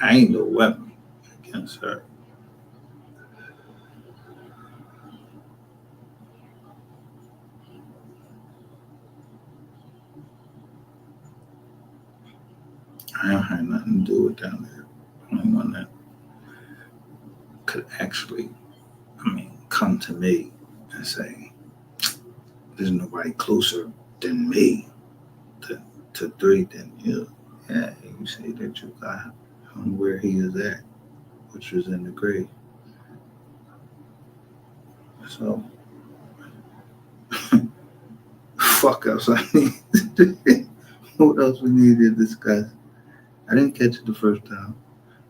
I ain't no weapon against her. I ain't had nothing to do with down there. The only one that could actually, come to me and say, there's nobody closer than me to three than you. Yeah, you say that you got him where he is at, which was in the grave. So, fuck else I need to do. What else we need to discuss? I didn't catch it the first time.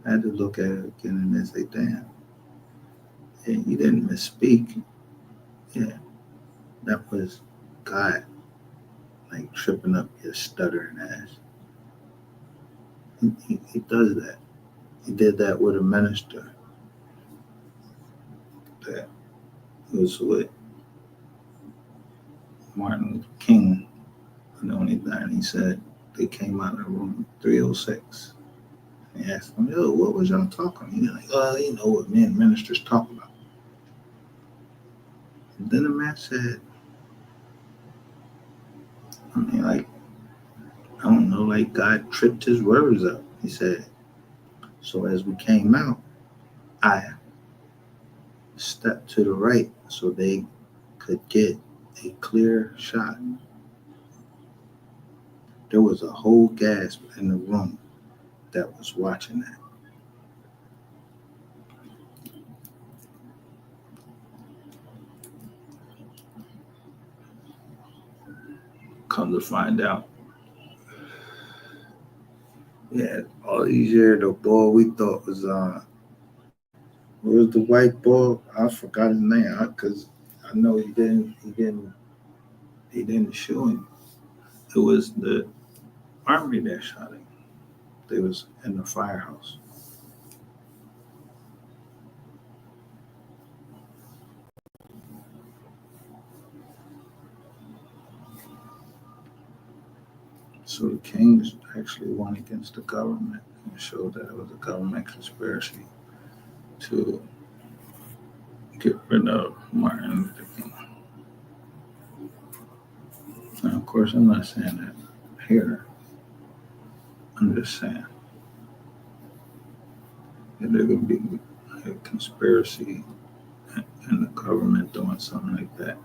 I had to look at it again and then say, damn, yeah, you didn't misspeak. Yeah, that was God, like tripping up your stuttering ass. He does that. He did that with a minister that was with Martin Luther King. And the only thing he said, they came out of the room 306. He asked him, yo, what was y'all talking? He's like, you know what me and ministers talk about. And then the man said, like, I don't know, like God tripped his words up. He said, So as we came out, I stepped to the right so they could get a clear shot. There was a whole gasp in the room that was watching that. Come to find out, yeah, all these years the boy we thought was what was the white boy? I forgot his name because I know he didn't shoot him. It was the army that shot him. They was in the firehouse. So the Kings actually won against the government and showed that it was a government conspiracy to get rid of Martin Luther King. Now, of course, I'm not saying that here. I'm just saying that there could be a conspiracy and the government doing something like that.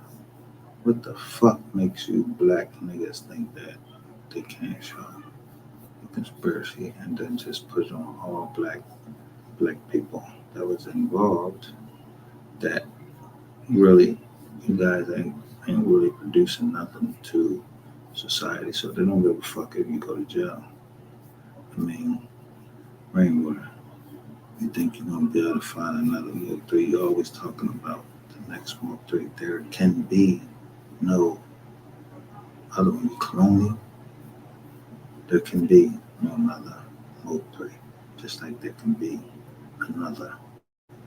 What the fuck makes you black niggas think that they can't show a conspiracy and then just put on all black people that was involved that really you guys ain't really producing nothing to society, so they don't give a fuck if you go to jail. I mean, rainwater. You think you're gonna be able to find another Smoke 3? You're always talking about the next Smoke 3. There can be no other one. Cloning. There can be no another Smoke 3. Just like there can be another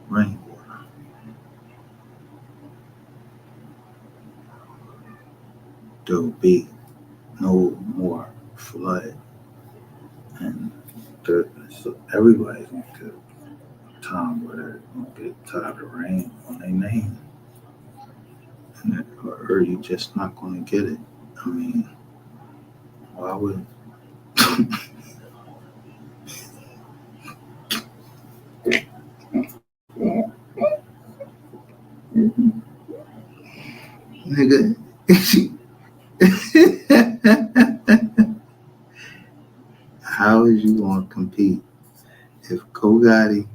rainwater. There will be no more flood, and so everybody's gonna get a time where they're gonna get tired of rain on their name, and or you just not gonna get it. I mean, why would nigga? How is you gonna compete if Kogati?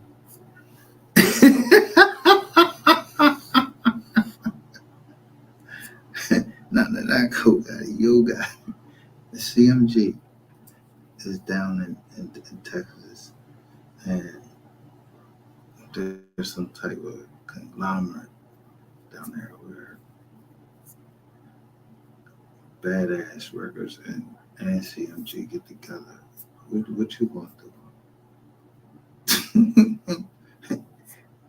not Kogati, Yo Gotti. The CMG is down in Texas, and there's some type of conglomerate down there where badass workers and CMG get together. What you gonna do?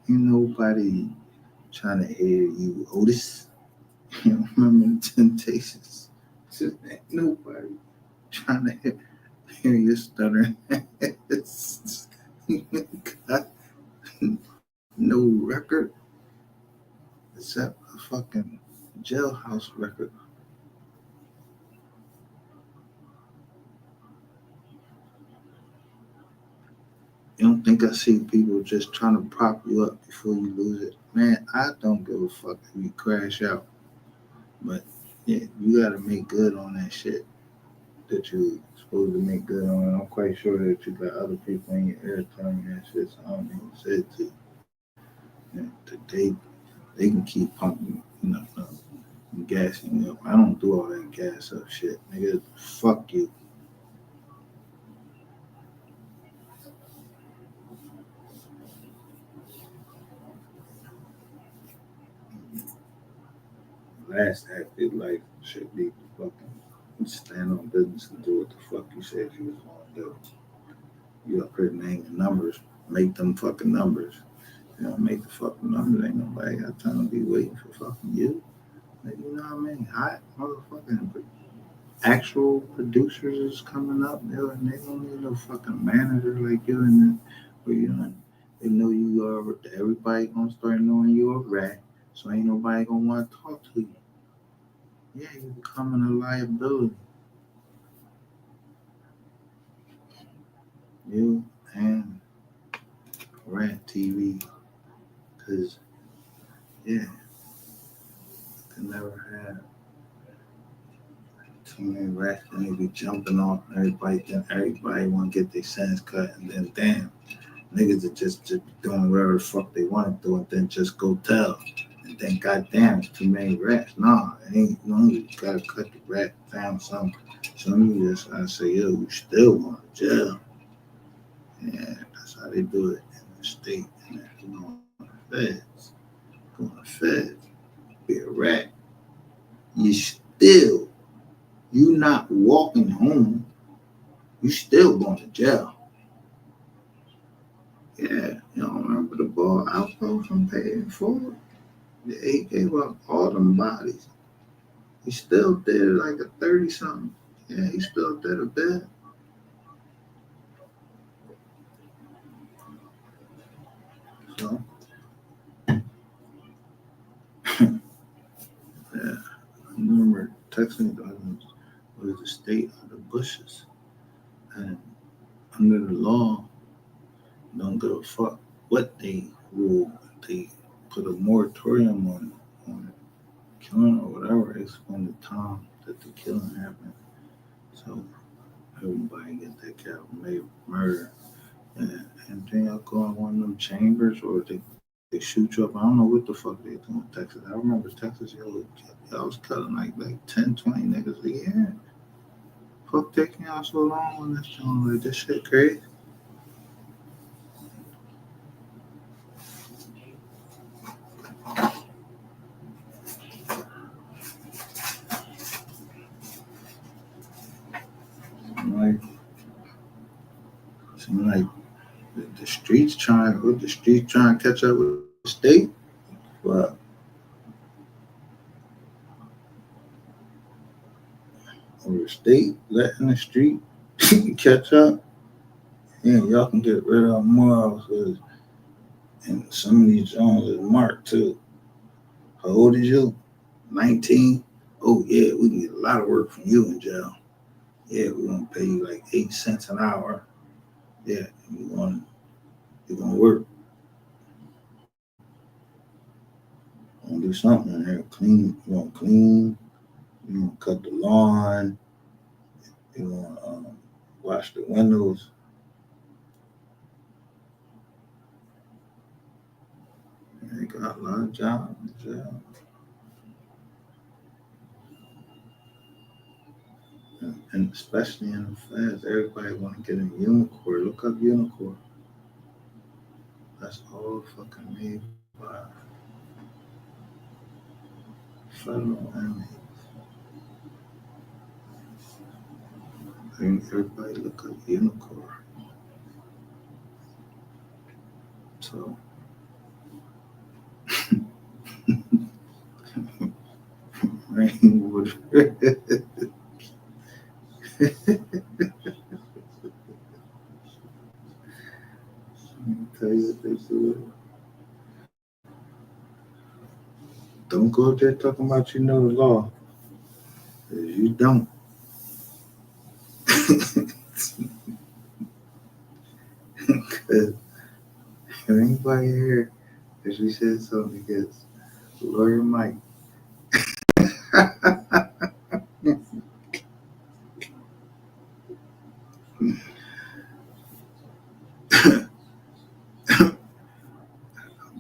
Ain't nobody trying to hear you, Otis. You remember the Temptations? Just ain't nobody trying to hear you stuttering. Got no record except a fucking jailhouse record. You don't think I see people just trying to prop you up before you lose it? Man, I don't give a fuck if you crash out. But yeah, you gotta make good on that shit that you supposed to make good on. And I'm quite sure that you got other people in your ear telling you that shit, so I don't even say it to you. Yeah, they can keep pumping, gassing you up. I don't do all that gas up shit. Nigga, fuck you. Last active life should be fucking stand on business and do what the fuck you said you was gonna do. You up here naming numbers, make them fucking numbers. You know, make the fucking numbers. Ain't nobody got time to be waiting for fucking you. Like, you know what I mean? Hot motherfucking actual producers is coming up there and they don't need no fucking manager like you and where you know they know you are everybody gonna start knowing you a rat, so ain't nobody gonna want to talk to you. Yeah, you're becoming a liability. You and rat TV, cause yeah, they never had too many rats and they be jumping off everybody. Then everybody want to get their sentence cut, and then damn, niggas are just doing whatever the fuck they want to do, and then just go tell. And then goddamn, it's too many rats. Nah, it ain't no. You gotta cut the rat down some. Some you just gotta say, yo, you still going to jail. Yeah, that's how they do it in the state. And that's going to feds. Going to feds. Be a rat. You still, you not walking home. You still going to jail. Yeah, you don't remember the ball outpost from paying forward? Yeah, he gave up all them bodies. He still did like a 30 something. Yeah, he still did a bit. So, yeah, I remember texting was the state of the bushes. And under the law, don't give a fuck what they rule. They put a moratorium on killing or whatever. It's from the time that the killing happened. So everybody get that cat made murder. And then y'all go in one of them chambers or they shoot you up. I don't know what the fuck they do in Texas. I remember Texas, y'all was cutting like 10, 20 niggas a year. Fuck taking y'all so long on this joint. Like, this shit crazy. Like, seem like the streets trying to catch up with the state. But or the state letting the street catch up. Yeah, y'all can get rid of more because and some of these Jones is marked too. How old is you? 19? Oh yeah, we can get a lot of work from you in jail. Yeah, we're gonna pay you like 8 cents an hour. Yeah, you're gonna work. Gonna do something in here. Clean. You gonna clean. You gonna cut the lawn. You gonna wash the windows. They got a lot of jobs in jail. And especially in the feds, everybody want to get in Unicore. Look up Unicore. That's all fucking made by federal inmates. I mean, everybody look up Unicore. So, rainwater. Tell you what they do. Don't go up there talking about you know the law. 'Cause you don't. Cause if anybody here, if you said something against Lawyer Mike,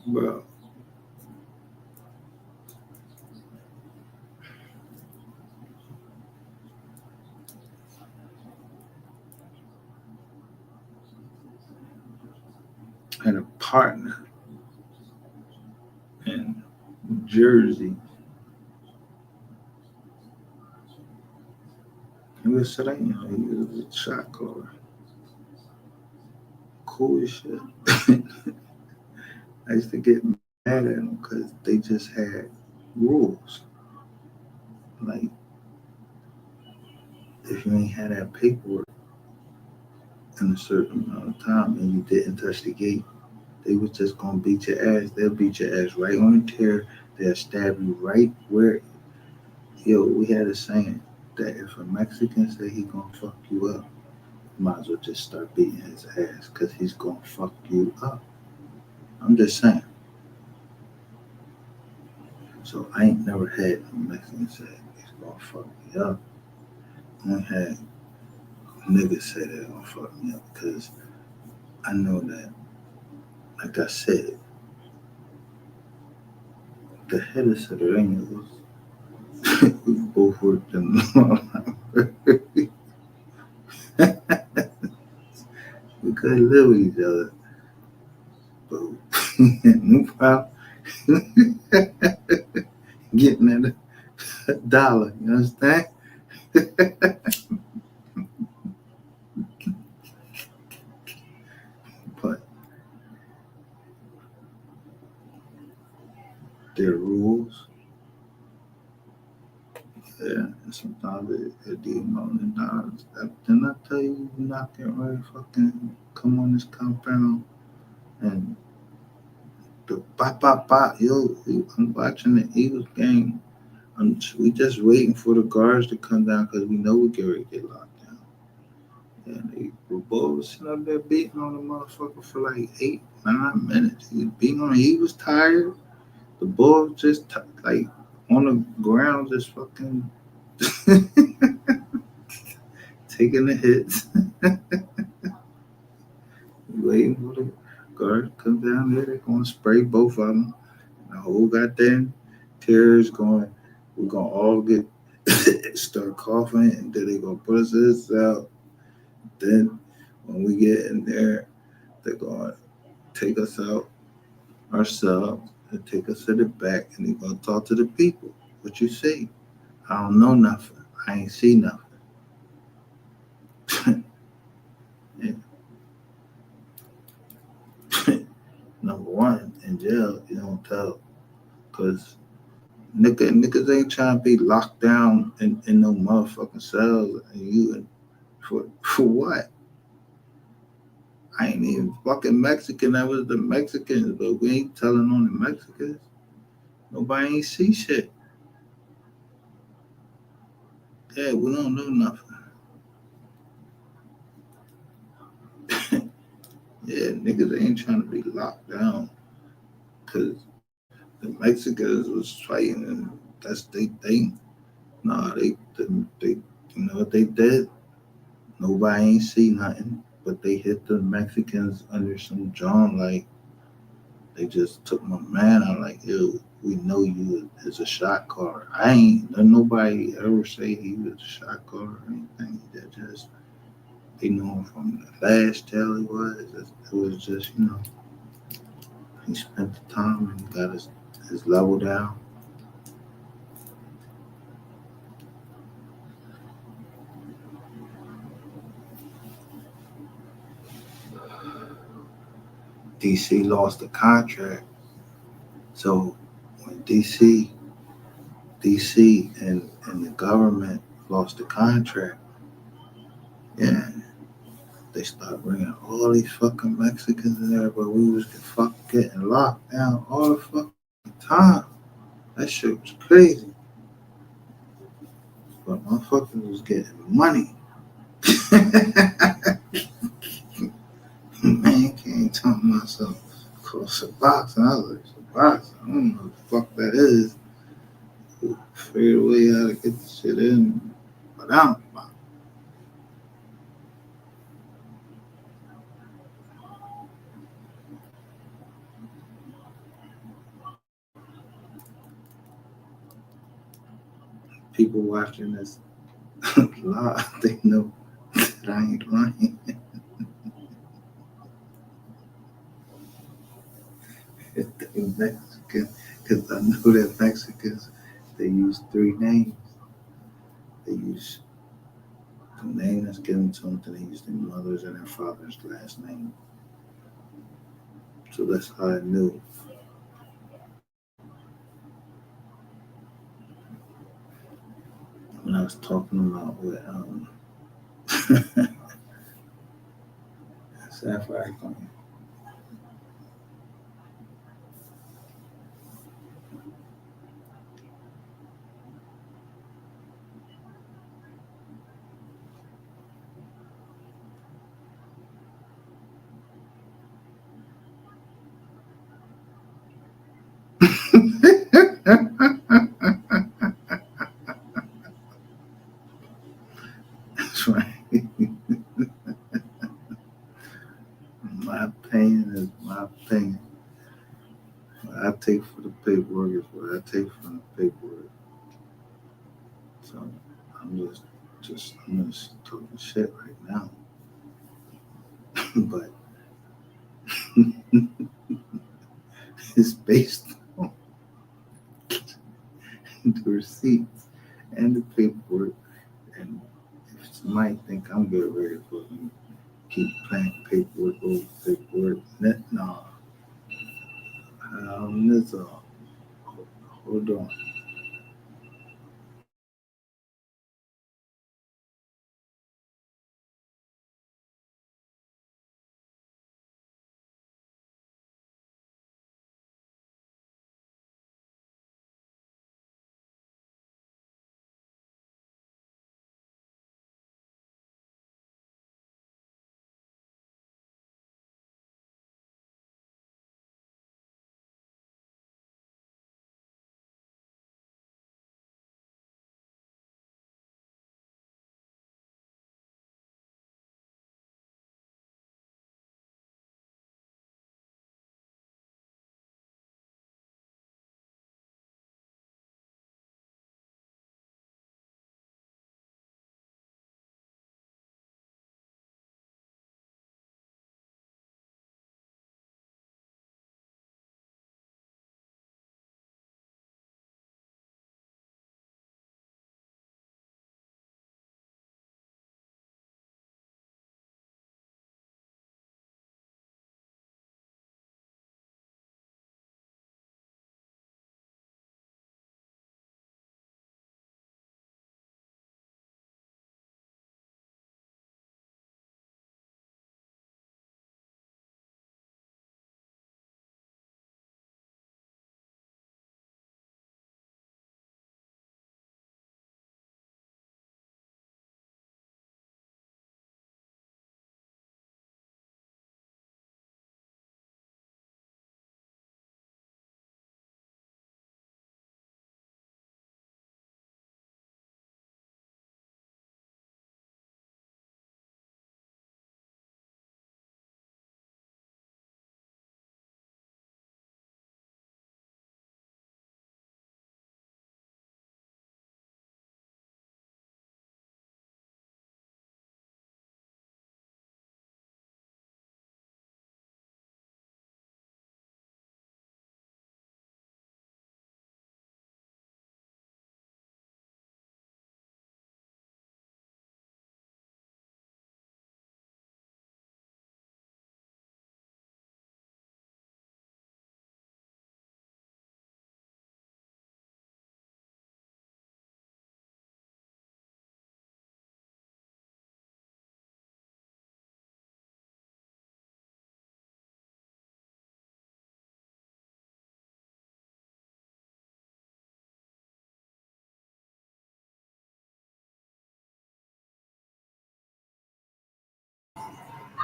bro, had a partner in Jersey. He was saying, you know, he was a shot caller. Cool as shit. I used to get mad at them because they just had rules. Like, if you ain't had that paperwork in a certain amount of time and you didn't touch the gate, they was just gonna beat your ass. They'll beat your ass right on the tear. They'll stab you right where. Yo, we had a saying that if a Mexican say he gonna fuck you up, you might as well just start beating his ass because he's gonna fuck you up. I'm just saying. So I ain't never had no Mexican say it's gonna fuck me up. I ain't had niggas say they're gonna fuck me up because I know that, like I said, the head of Salvadoreños, we both worked in the we couldn't live with each other, but no problem getting at a dollar, you understand? But there are rules, yeah, and sometimes it be $1,000,000. Didn't I tell you you're not getting ready to fucking come on this compound and the yo, I'm watching the Eagles game. We just waiting for the guards to come down because we know we get ready to get locked down. And the boy was sitting up there beating on the motherfucker for like 8, 9 minutes. He was beating on him. He was tired. The boy was just like on the ground, just fucking taking the hits, waiting for the guards to come down there. They're going to spray both of them. The whole goddamn tears going. We're going to all get start coughing, and then they going to put us in the cell. Then when we get in there, they're going to take us out ourselves and take us to the back, and they're going to talk to the people. What you see? I don't know nothing. I ain't see nothing. Yeah. Number one, in jail, you don't tell. Because niggas ain't trying to be locked down in no motherfucking cells. And you, for what? I ain't even fucking Mexican. That was the Mexicans, but we ain't telling on the Mexicans. Nobody ain't see shit. Yeah, we don't know nothing. Yeah, niggas ain't trying to be locked down because the Mexicans was fighting and that's they thing. Nah, they you know what they did? Nobody ain't see nothing, but they hit the Mexicans under some John like they just took my man out like, yo, we know you as a shot caller. I ain't nobody ever say he was a shot caller or anything. That just they know him from the last tell he was. It was just, he spent the time and got his level down. DC lost the contract. So when DC and the government lost the contract, yeah, they started bringing all these fucking Mexicans in there, but we was getting locked down all the fucking time. That shit was crazy. But motherfuckers was getting money. Man, can't tell myself across a box. And I was like, it's a box. I don't know what the fuck that is. Figured a way how to get the shit in. But I don't know. People watching this live, they know that I ain't lying. They Mexican, because I know that Mexicans, they use 3 names. They use the name that's given to them, then they use their mother's and their father's last name. So that's how I knew. When I was talking about with Sapphire Company. I'm just talking shit right now. But it's based on the receipts and the paperwork. And if somebody think I'm getting ready for them, keep playing paperwork over paperwork, no. That's all. Hold on.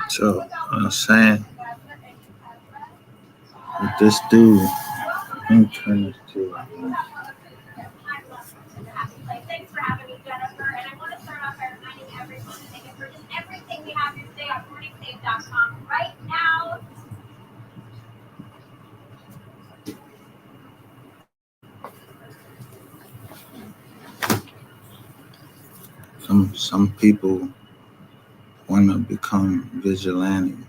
So I'm saying with this dude, I'm trying to do. Thanks for having me, Jennifer. And I want to start off by reminding everyone that they can purchase everything we have here today on morningsave.com right now. Some people want to become vigilantes,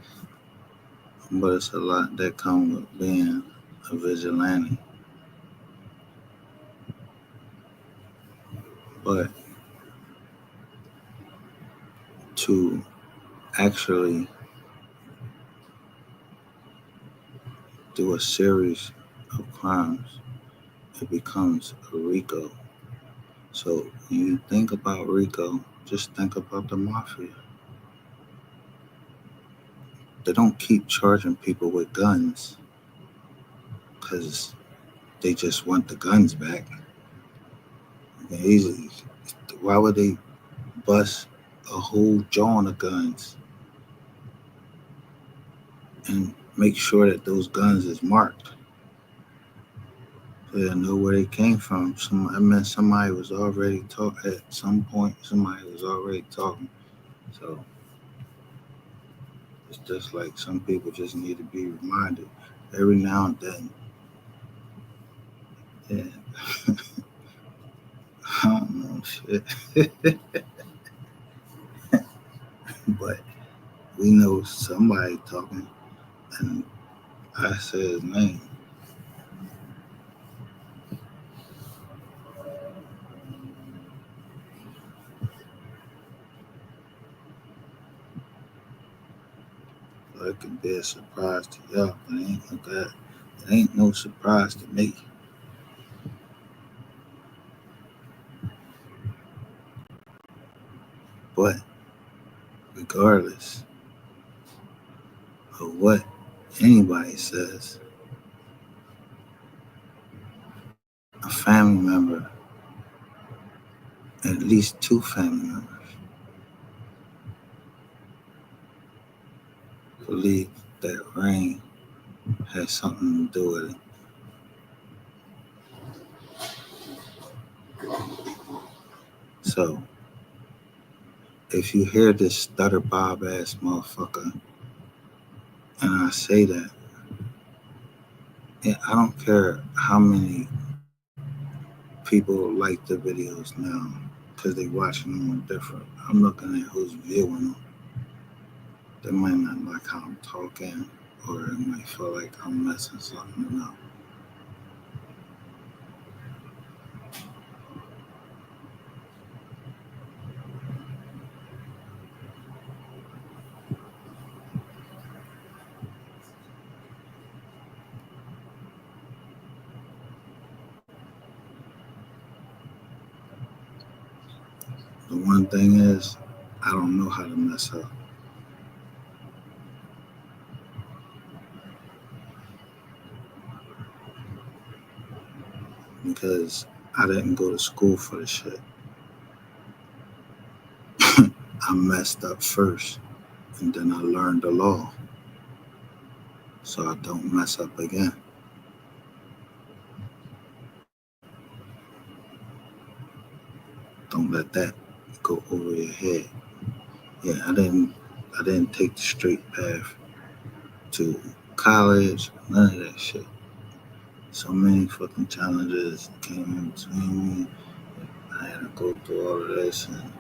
but it's a lot that comes with being a vigilante. But to actually do a series of crimes, it becomes a RICO. So when you think about RICO, just think about the mafia. They don't keep charging people with guns because they just want the guns back. They, why would they bust a whole joint of guns and make sure that those guns is marked so they know where they came from? I mean, somebody was already talking at some point. Somebody was already talking. So it's just like some people just need to be reminded every now and then. Yeah, I don't know shit. but we know somebody talking, and I said his name. So it could be a surprise to y'all, but it ain't no surprise to me. But regardless of what anybody says, a family member, at least two family members, believe that rain has something to do with it. So if you hear this stutter bob ass motherfucker, and I say that, I don't care how many people like the videos now because they watching them on different. I'm looking at who's viewing them. They might not like how I'm talking, or it might feel like I'm messing something up. The one thing is, I don't know how to mess up because I didn't go to school for the shit. I messed up first, and then I learned the law so I don't mess up again. Don't let that go over your head. Yeah, I didn't take the straight path to college, none of that shit. So many fucking challenges came in between me. I had to go through all of this, and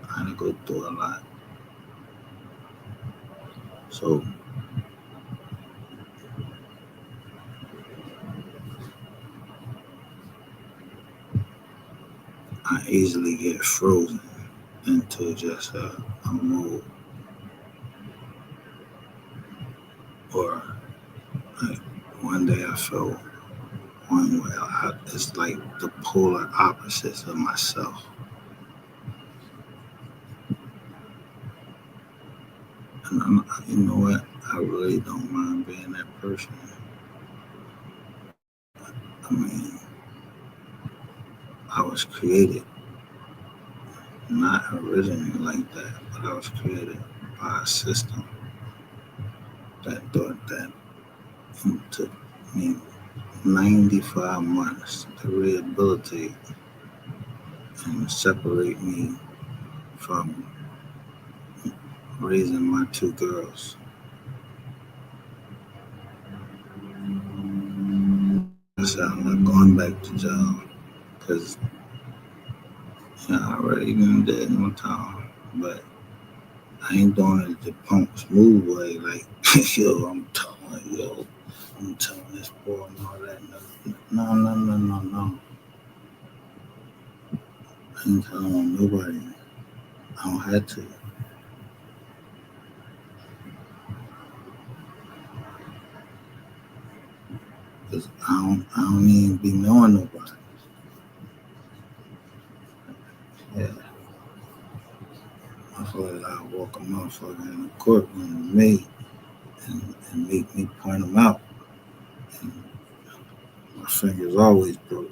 I had to go through a lot. So I easily get frozen into just a mood, or like one day I felt one way. It's like the polar opposites of myself. And you know what? I really don't mind being that person. I mean, I was created not originally like that, but I was created by a system that thought that it took me 95 months to rehabilitate and separate me from raising my two girls. I said, I'm not going back to jail because I already been dead one time, but I ain't doing it the punk smooth way. Like, I'm telling this boy and all that. No. I ain't telling nobody. I don't have to. Because I don't even be knowing nobody. Yeah. I feel like I walk a motherfucker in the courtroom with me and make me point them out. And my finger's always broke.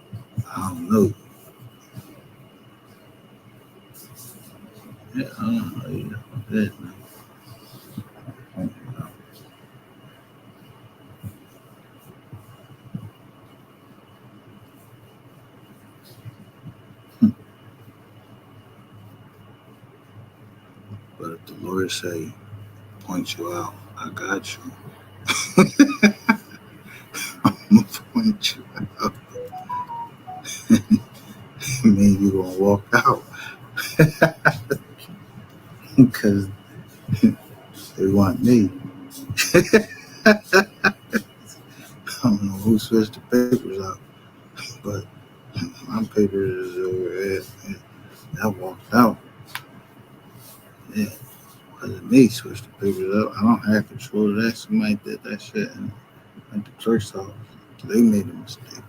I don't know. Yeah, I don't know. Yeah, that, man. But if the lawyer say, point you out, I got you. I'm going to point you out. Maybe you going to walk out. because they want me. I don't know who switched the papers out, but my papers is over there. I walked out. Yeah, wasn't me switched the papers up. I don't have control of that. Somebody did that shit and at the clerk's office. They made a mistake.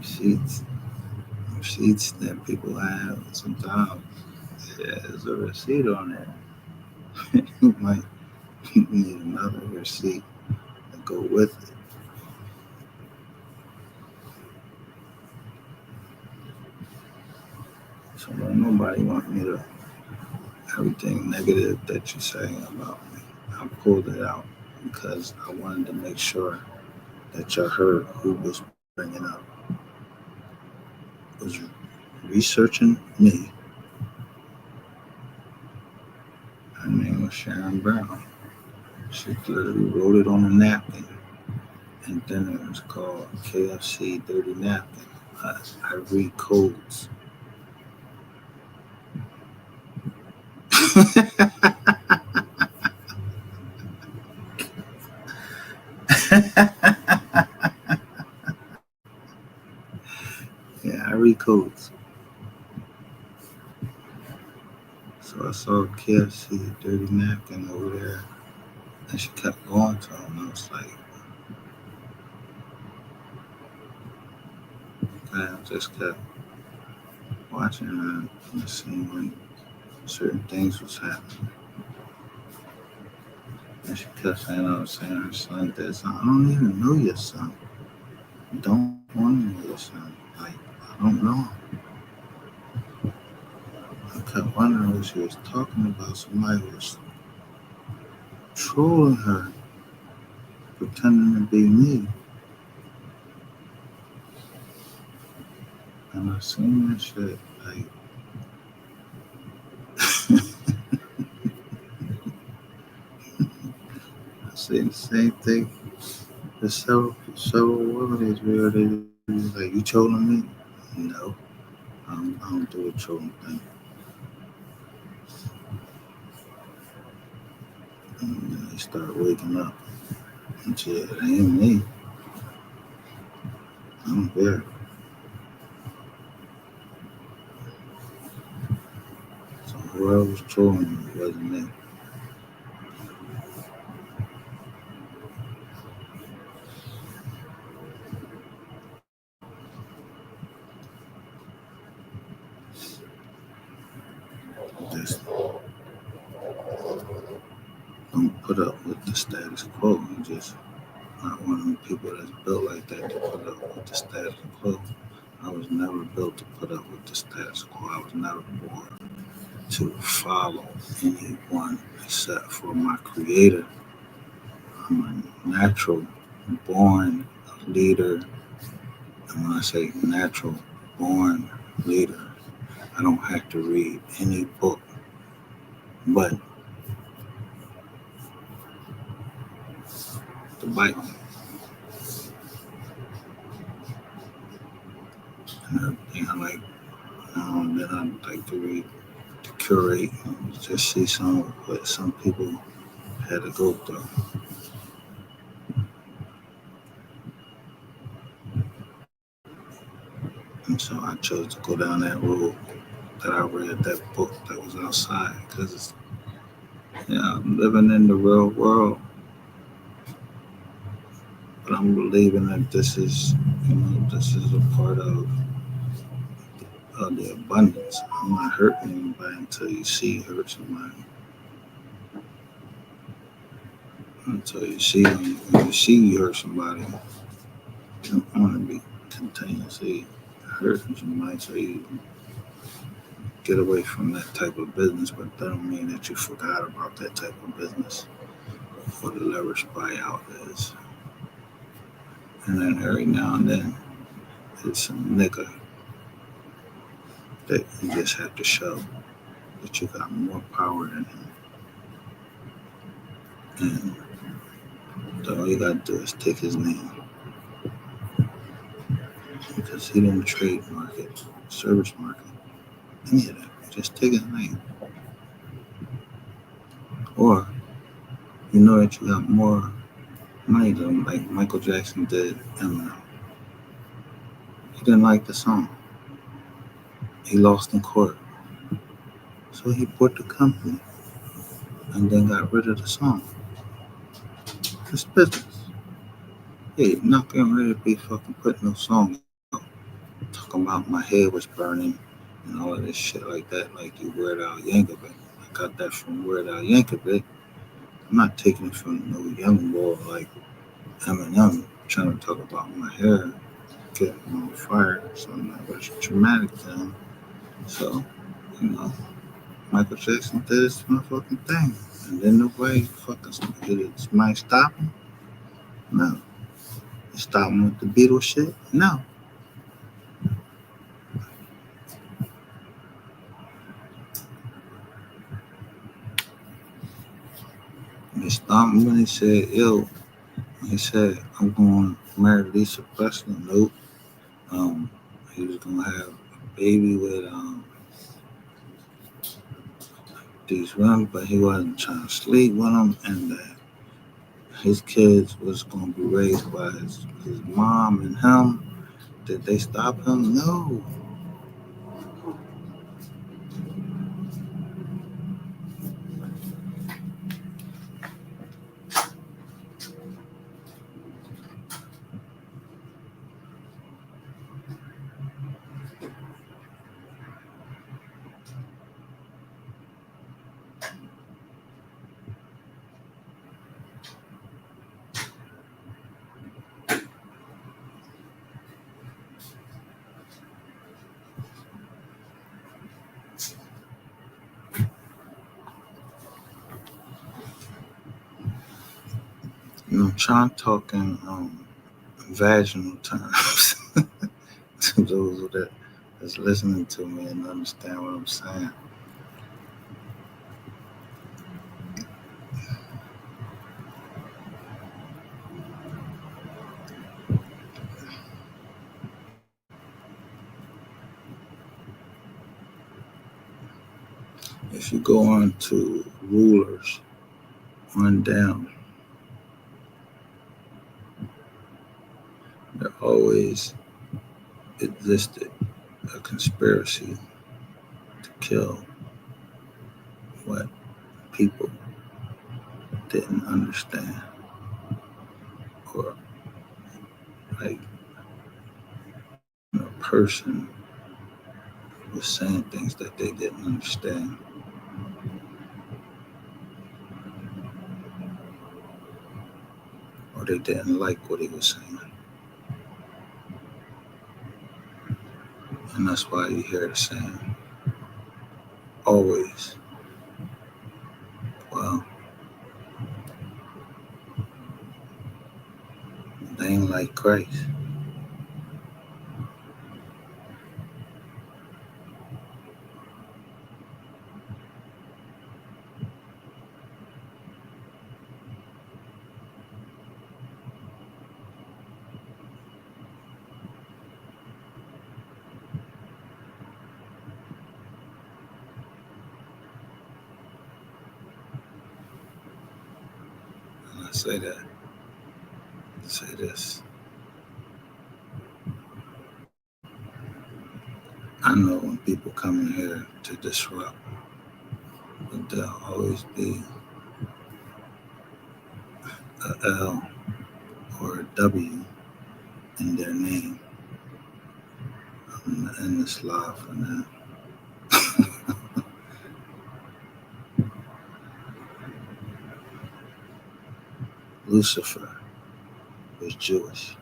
Sheets, sheets that people have sometimes. Yeah, there's a receipt on there. You might need another receipt to go with it. So don't nobody want me to everything negative that you're saying about me. I pulled it out because I wanted to make sure that y'all heard who was bringing up was researching me. Her name was Sharon Brown. She literally wrote it on a napkin, and then it was called KFC Dirty Napkin. I read codes. Yeah, I read codes. So I saw KFC Dirty Napkin over there, and she kept going to him. And I was like, I just kept watching her and seeing when certain things was happening. And she kept saying, I was saying her son did something. I don't even know your son. Don't want to know your son. Like, I don't know. I kept wondering what she was talking about. Somebody was trolling her, pretending to be me. And I seen that shit. Like, I seen the same thing. There's several women where they like, you trolling me? No, I don't do a trolling thing. And then they start waking up. And shit, it ain't me. I'm there. So whoever was trolling me wasn't me. Just don't put up with the status quo. You just not one of them people that's built like that to put up with the status quo. I was never built to put up with the status quo. I was never born to follow anyone except for my creator. I'm a natural born leader. And when I say natural born leader, I don't have to read any book but the Bible. And everything I like, then I like to read, to curate, and just see some of what some people had to go through. And so I chose to go down that road that I read that book that was outside because I'm living in the real world, but I'm believing that this is a part of the abundance. I'm not hurting anybody until you see hurt somebody. Until you see when you see you hurt somebody, you don't want to be continuously hurting somebody, so you get away from that type of business. But that don't mean that you forgot about that type of business. What the leverage buyout is, and then every now and then it's some nigga that you just have to show that you got more power than him. And all you gotta do is take his name. Because he didn't trademark it, service market, any of that. Just take his name. Or you know that you got more money than like Michael Jackson did Eminem. He didn't like the song. He lost in court. So he bought the company and then got rid of the song. It's business. Hey, not getting ready to be fucking putting no song out. Talking about my head was burning and all of this shit like that, like you Weird Al Yankovic. I got that from Weird Al Yankovic. I'm not taking it from no young boy like Eminem trying to talk about my hair getting on fire or something that was traumatic to him. So, you know, Michael Jackson did his motherfucking thing. And then nobody fucking did somebody stop him? No. You stop him with the Beatles shit? No. You stop him when he said, yo, he said, I'm going to marry Lisa Presley. Nope. Um, he was going to have a baby with these women, but he wasn't trying to sleep with them, and that his kids was going to be raised by his mom and him. Did they stop him? No. You know, try talking vaginal terms to those that's listening to me and understand what I'm saying. If you go on to rulers on down, there always existed a conspiracy to kill what people didn't understand, or like a person was saying things that they didn't understand, or they didn't like what he was saying. And that's why you hear the saying, always, well, they ain't like Christ. And I say that, say this. I know when people come in here to disrupt, but there'll always be a L or a W in their name. I'm gonna end this live for now. Lucifer was Jewish.